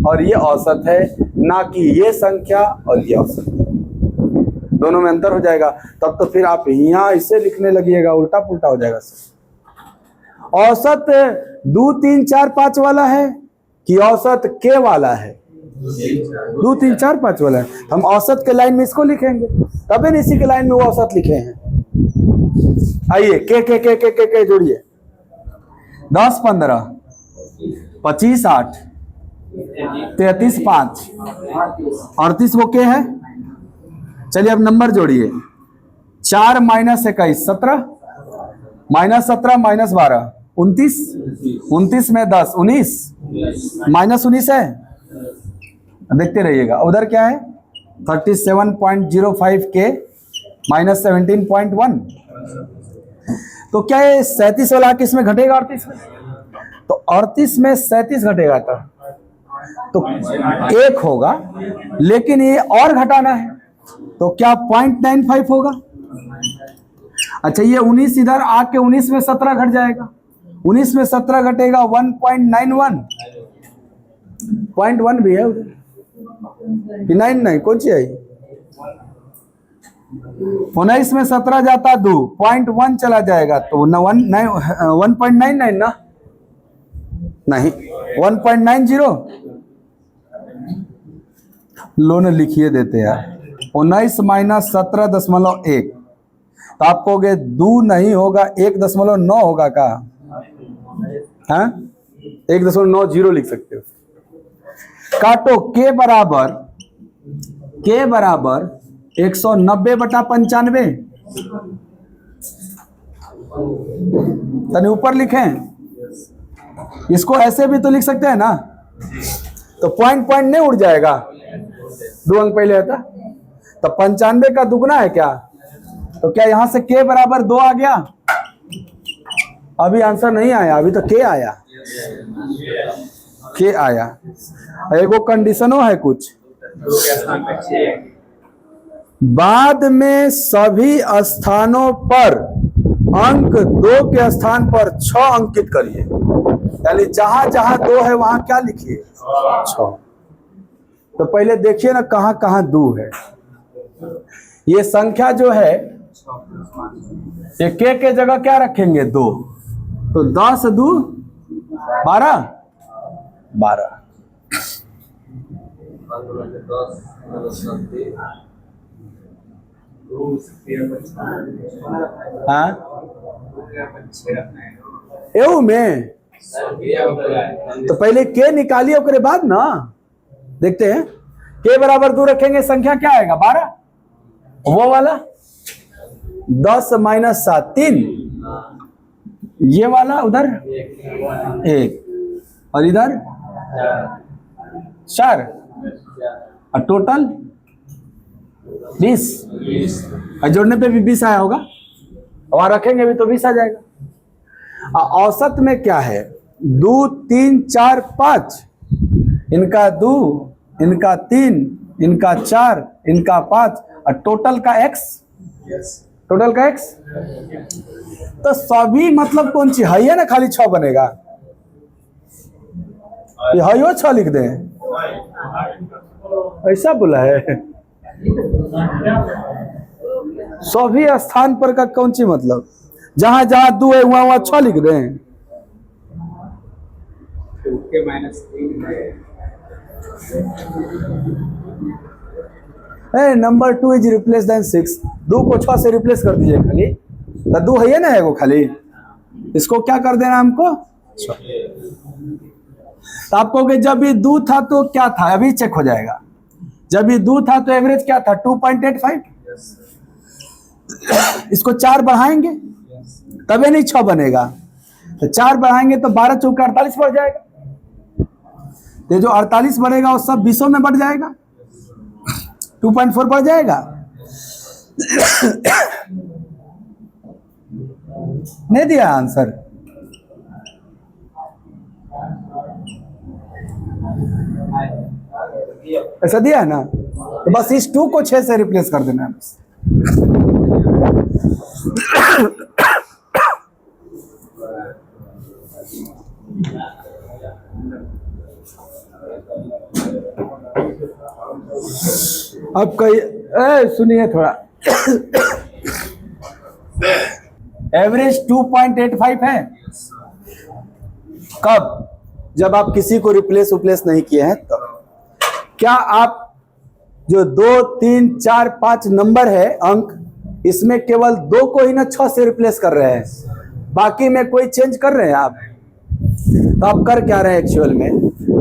और ये औसत है, ना कि ये संख्या और ये औसत। दोनों में अंतर हो जाएगा। तब तो फिर आप यहां इसे लिखने लगिएगा, उल्टा पुल्टा हो जाएगा सब। औसत 2 3 4 5 वाला है कि औसत के वाला है? 2 3 4 5 वाला है। हम औसत के लाइन में इसको लिखेंगे, तभी इसी के लाइन में वो औसत लिखे हैं। आइए के जोड़िए। 10 15 25 8 33 5 38 वो के है। चलिए अब नंबर जोड़िए। 4 माइनस 21 17 माइनस 17 माइनस 12 29 29 में 10 19 माइनस 19 है। देखते रहिएगा। उधर क्या है 37.05 के माइनस 17.1। तो क्या ये 37 वाला किस में घटेगा? 38 में। तो 38 में 37 घटेगा तो 1 होगा, लेकिन ये और घटाना है तो क्या 0.95 होगा। अच्छा ये 19 इधर आके 19 में 17 घट जाएगा, 19 में 17 घटेगा 1.91। 0.1 भी है उधर कि 9 नहीं कौन सी आई। 19 में 17 जाता 2 0.1 चला जाएगा तो 1.99 ना, नहीं 1.90। लो ने लिखिए देते यार। 19 माइनस 17.1 तो आप कहोगे 2 नहीं होगा 1.9 होगा का? हाँ 1.90 लिख सकते हो। काटो के बराबर 190/95। तनी ऊपर लिखें, इसको ऐसे भी तो लिख सकते हैं ना। तो पॉइंट नहीं उड़ जाएगा, 2 अंक पहले होता। तो 95 का दुगना है क्या? तो क्या यहां से के बराबर 2 आ गया? अभी आंसर नहीं आया, अभी तो के आया। के आया। एगो कंडीशनो है कुछ। बाद में सभी स्थानों पर अंक 2 के स्थान पर 6 अंकित करिए। यानी जहां जहां 2 है वहां क्या लिखिए 6। तो पहले देखिए ना कहां कहां 2 है। ये संख्या जो है ये के जगह क्या रखेंगे 2, तो 10 2 12 12। हाँ एवं में तो पहले के निकालिए उसके बाद ना देखते हैं। के बराबर 2 रखेंगे, संख्या क्या आएगा 12। वो वाला 10 माइनस 7 3, ये वाला उधर 1 और इधर 4 और टोटल 20। और जोड़ने पे भी 20 आया होगा। वहां रखेंगे भी तो 20 आ जाएगा। औसत में क्या है, 2 3 4 5, इनका 2, इनका 3, इनका 4, इनका 5 और टोटल का x, टोटल का x। तो सभी मतलब कौन सी है ना, खाली 6 बनेगा, ये है वो 6 लिख दें, ऐसा बोला है। सभी स्थान पर का कौन सी मतलब, जहां जहां 2 है वहां वहां 6 लिख दें। 2 के -3 है। नंबर 2 इज रिप्लेस देन 6, 2 को 6 से रिप्लेस कर दीजिए खाली, तो 2 है ना, है वो खाली, इसको क्या कर देना हमको 6। तो आपको कि जब ये 2 था तो क्या था, अभी चेक हो जाएगा, जब ये 2 था तो एवरेज क्या था 2.85, इसको 4 बढ़ाएंगे तबे नहीं 6 बनेगा, तो 4 बढ़ाएंगे तो 12 चौके 48 बढ़ जाएगा, तो जो 48 बढ़ेगा वो सब 20 में बढ़ जाएगा, 2.4 बढ़ जाएगा। नहीं दिया आंसर, ऐसा दिया है ना, तो बस इस 2 को 6 से रिप्लेस कर देना है बस। अब कही सुनिए थोड़ा, एवरेज 2.85 है, कब, जब आप किसी को रिप्लेस नहीं किए हैं तब। क्या आप जो 2 3 4 5 नंबर है अंक, इसमें केवल 2 को ही ना 6 से रिप्लेस कर रहे हैं, बाकी में कोई चेंज कर रहे हैं आप, तो आप कर क्या रहे हैं एक्चुअल में,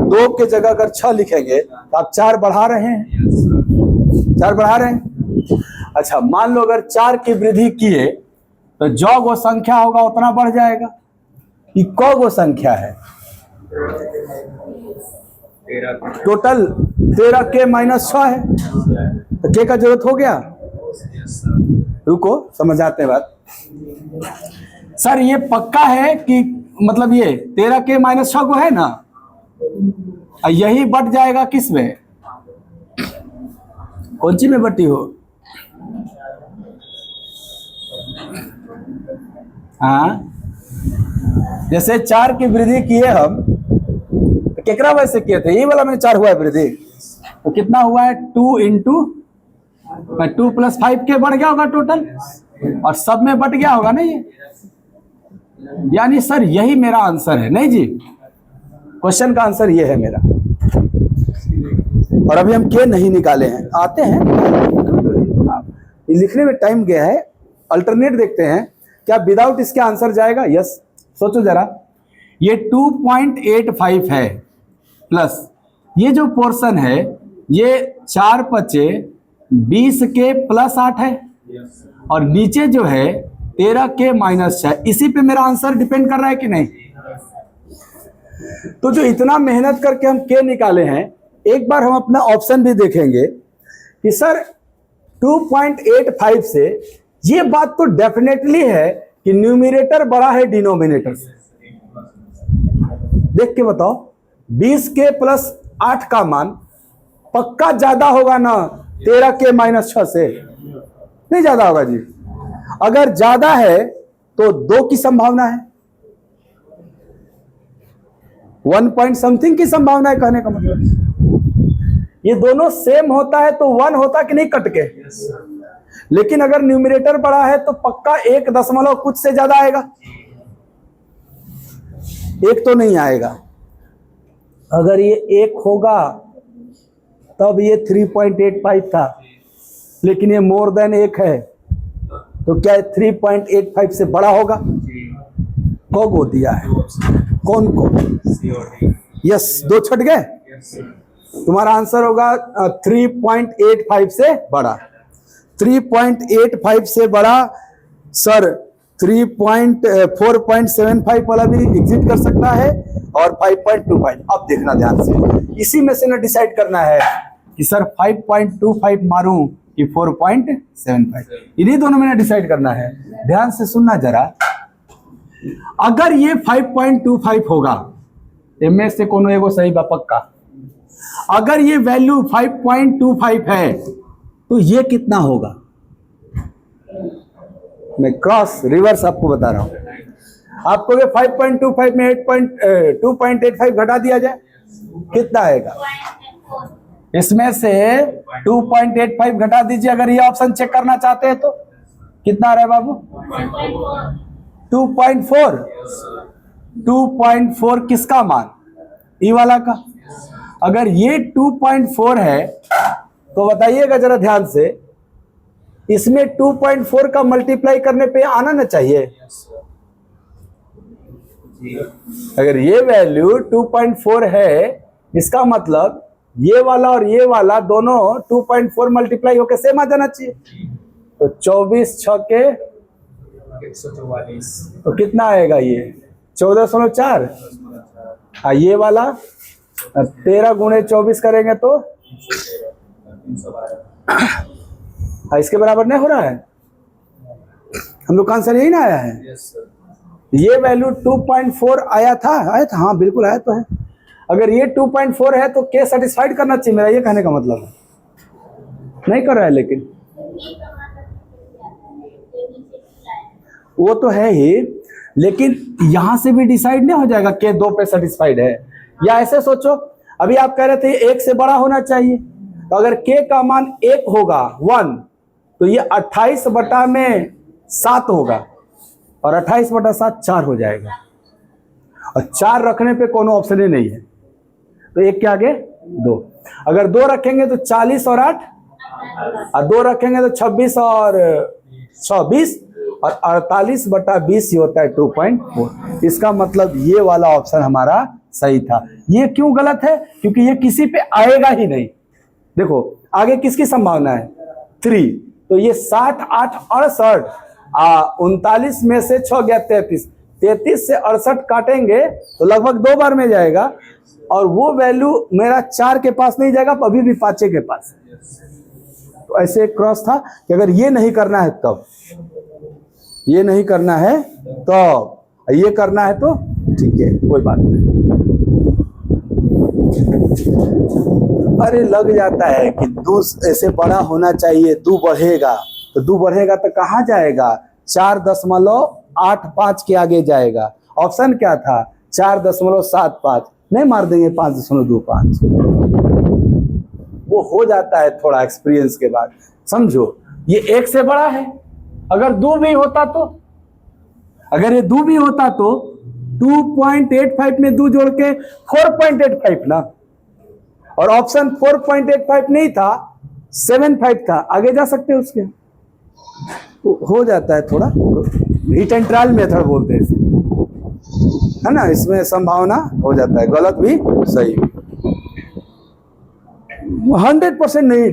2 के जगह अगर 6 लिखेंगे तो आप 4 बढ़ा रहे हैं, 4 बढ़ा रहे हैं। अच्छा, मान लो अगर 4 की वृद्धि किए तो जो वो संख्या होगा उतना बढ़ जाएगा, कि कौ वो संख्या है, टोटल 13 के -6 है, तो के का जरूरत हो गया। रुको समझाते हैं बात, सर ये पक्का है कि मतलब ये 13 के -6 को है ना, यही बढ़ जाएगा किस में, कौन सी में बटी हो, हाँ, जैसे 4 की वृद्धि किए हम, तो केकरा वैसे किए थे, ये वाला में 4 हुआ है वृद्धि, तो कितना हुआ है 2 × 2 + 5 के बढ़ गया होगा टोटल, और सब में बट गया होगा ना ये, यानी सर यही मेरा आंसर है। नहीं जी, क्वेश्चन का आंसर ये है मेरा, और अभी हम के नहीं निकाले हैं, आते हैं, लिखने में टाइम गया है, अल्टरनेट देखते हैं क्या विदाउट इसके आंसर जाएगा। यस, सोचो जरा, ये 2.85 है प्लस ये जो पोर्शन है ये 4 × 20 के +8 है, और नीचे जो है 13 के -6, इसी पे मेरा आंसर डिपेंड कर रहा है कि नहीं। तो जो इतना मेहनत करके हम के निकाले हैं, एक बार हम अपना ऑप्शन भी देखेंगे कि सर 2.85 से, ये बात तो डेफिनेटली है कि न्यूमरेटर बड़ा है डिनोमिनेटर से। देख के बताओ, 20 के +8 का मान पक्का ज्यादा होगा ना 13 के -6 से, नहीं ज्यादा होगा जी। अगर ज्यादा है तो 2 की संभावना है, 1 पॉइंट समथिंग की संभावना है, कहने का मतलब ये दोनों सेम होता है तो 1 होता कि नहीं कट के, लेकिन अगर न्यूमरेटर बड़ा है तो पक्का 1 दशमलव कुछ से ज्यादा आएगा, 1 तो नहीं आएगा। अगर ये 1 होगा तब ये 3.85 था, लेकिन ये मोर देन 1 है, तो क्या 3.85 से बड़ा होगा। को दिया है, कौन को, यस, 2 छट गए, तुम्हारा आंसर होगा 3.85 से बड़ा। 3.85 से बड़ा सर 4.75 वाला भी एग्जिट कर सकता है, और 5.25। अब देखना ध्यान से, इसी में से ना डिसाइड करना है कि सर 5.25 मारूं कि 4.75। इन्हीं दोनों में डिसाइड करना है। ध्यान से सुनना जरा, अगर ये 5.25 होगा, इनमें से कोनो एगो सही बा पक्का। अगर ये वैल्यू 5.25 है तो ये कितना होगा? मैं क्रॉस रिवर्स आपको बता रहा हूं। आपको 5.25 में 2.85 घटा दिया जाए, कितना आएगा? इसमें से 2.85 घटा दीजिए। अगर ये ऑप्शन चेक करना चाहते हैं तो कितना आ रहा है बाबू? 2.4। 2.4 किसका मान? ई वाला का। अगर ये 2.4 है तो बताइएगा जरा ध्यान से, इसमें 2.4 का मल्टीप्लाई करने पे आना ना चाहिए। अगर ये वैल्यू 2.4 है, इसका मतलब ये वाला और ये वाला दोनों 2.4 मल्टीप्लाई होकर सेम आ जाना चाहिए। तो 24 छके 144। तो कितना आएगा? ये 14.4। ये वाला 13 गुणे 24 करेंगे तो 312। इसके बराबर नहीं हो रहा है। हम लोग का आंसर यही ना आया है। Yes sir. ये वैल्यू 2.4 आया था हाँ बिल्कुल आया तो है। अगर ये 2.4 है तो के सेटिस्फाइड करना चाहिए, मेरा ये कहने का मतलब है। नहीं कर रहा है, लेकिन वो तो है ही, लेकिन यहां से भी डिसाइड नहीं हो जाएगा के 2 पे सेटिस्फाइड है। या ऐसे सोचो, अभी आप कह रहे थे 1 से बड़ा होना चाहिए, तो अगर के का मान 1 होगा 1, तो ये 28/7 होगा और 28/7 4 हो जाएगा। और 4 रखने पे कोनो ऑप्शन ही नहीं है, तो 1 के आगे 2। अगर 2 रखेंगे तो 40 और 8, और 2 रखेंगे तो 26 और 26, और 48/20 ही होता है 2.4। इसका मतलब ये वाला ऑप्शन हमारा सही था। ये क्यों गलत है? क्योंकि ये किसी पे आएगा ही नहीं। देखो आगे किसकी संभावना है? 3। तो ये 60, 8, 68, 39 में से 6 गया 33। 33 से 68 काटेंगे तो लगभग 2 बार में जाएगा, और वो वैल्यू मेरा 4 के पास नहीं जाएगा, अभी भी 5 के पास। तो ऐसे एक क्रॉस था कि अगर ये नहीं करना है तब, ये नहीं करना है तो, ये करना है तो ठीक है, कोई बात नहीं। अरे लग जाता है कि 2 ऐसे बड़ा होना चाहिए, 2 बढ़ेगा तो 2 बढ़ेगा तो कहाँ जाएगा? 4.85 के आगे जाएगा। ऑप्शन क्या था? 4.75। नहीं मार देंगे 5.25। वो हो जाता है थोड़ा एक्सपीरियंस के बाद। समझो ये 1 से बड़ा है। अगर 2 भी होता तो, अगर ये 2 भी होता तो 2.85 में 2 जोड़ के 4.85 ना, और ऑप्शन 4.85 नहीं था, 7.5 था। आगे जा सकते हैं उसके। तो हो जाता है थोड़ा, हिट एंड ट्रायल मेथड बोलते हैं, है ना। इसमें संभावना हो जाता है गलत भी सही भी। 100% नहीं।